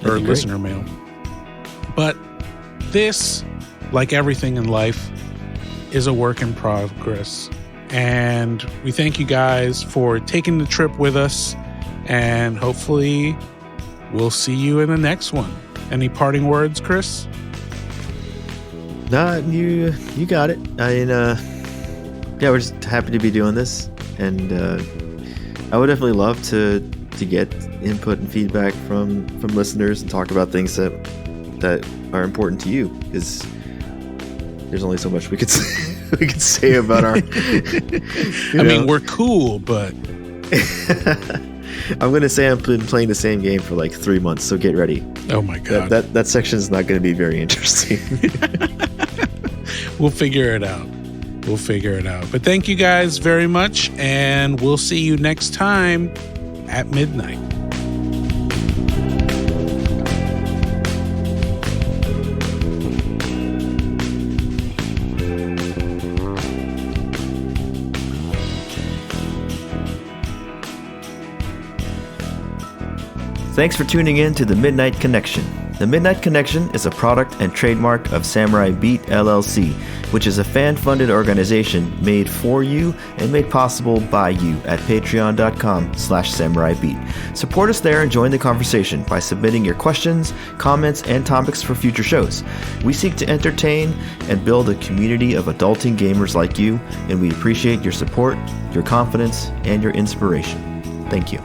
or listener mail. But this, like everything in life, is a work in progress. And we thank you guys for taking the trip with us. And hopefully we'll see you in the next one. Any parting words, Chris? No, you got it. Yeah, we're just happy to be doing this, and I would definitely love to get input and feedback from listeners and talk about things that are important to you, because there's only so much we could say about our. I mean, we're cool, but I'm gonna say I've been playing the same game for like 3 months, so get ready. Oh my God, that section is not going to be very interesting. We'll figure it out. But thank you guys very much, and we'll see you next time at midnight. Thanks for tuning in to The Midnight Connection. The Midnight Connection is a product and trademark of Samurai Beat LLC, which is a fan-funded organization made for you and made possible by you at patreon.com/samuraibeat. Support us there and join the conversation by submitting your questions, comments, and topics for future shows. We seek to entertain and build a community of adulting gamers like you, and we appreciate your support, your confidence, and your inspiration. Thank you.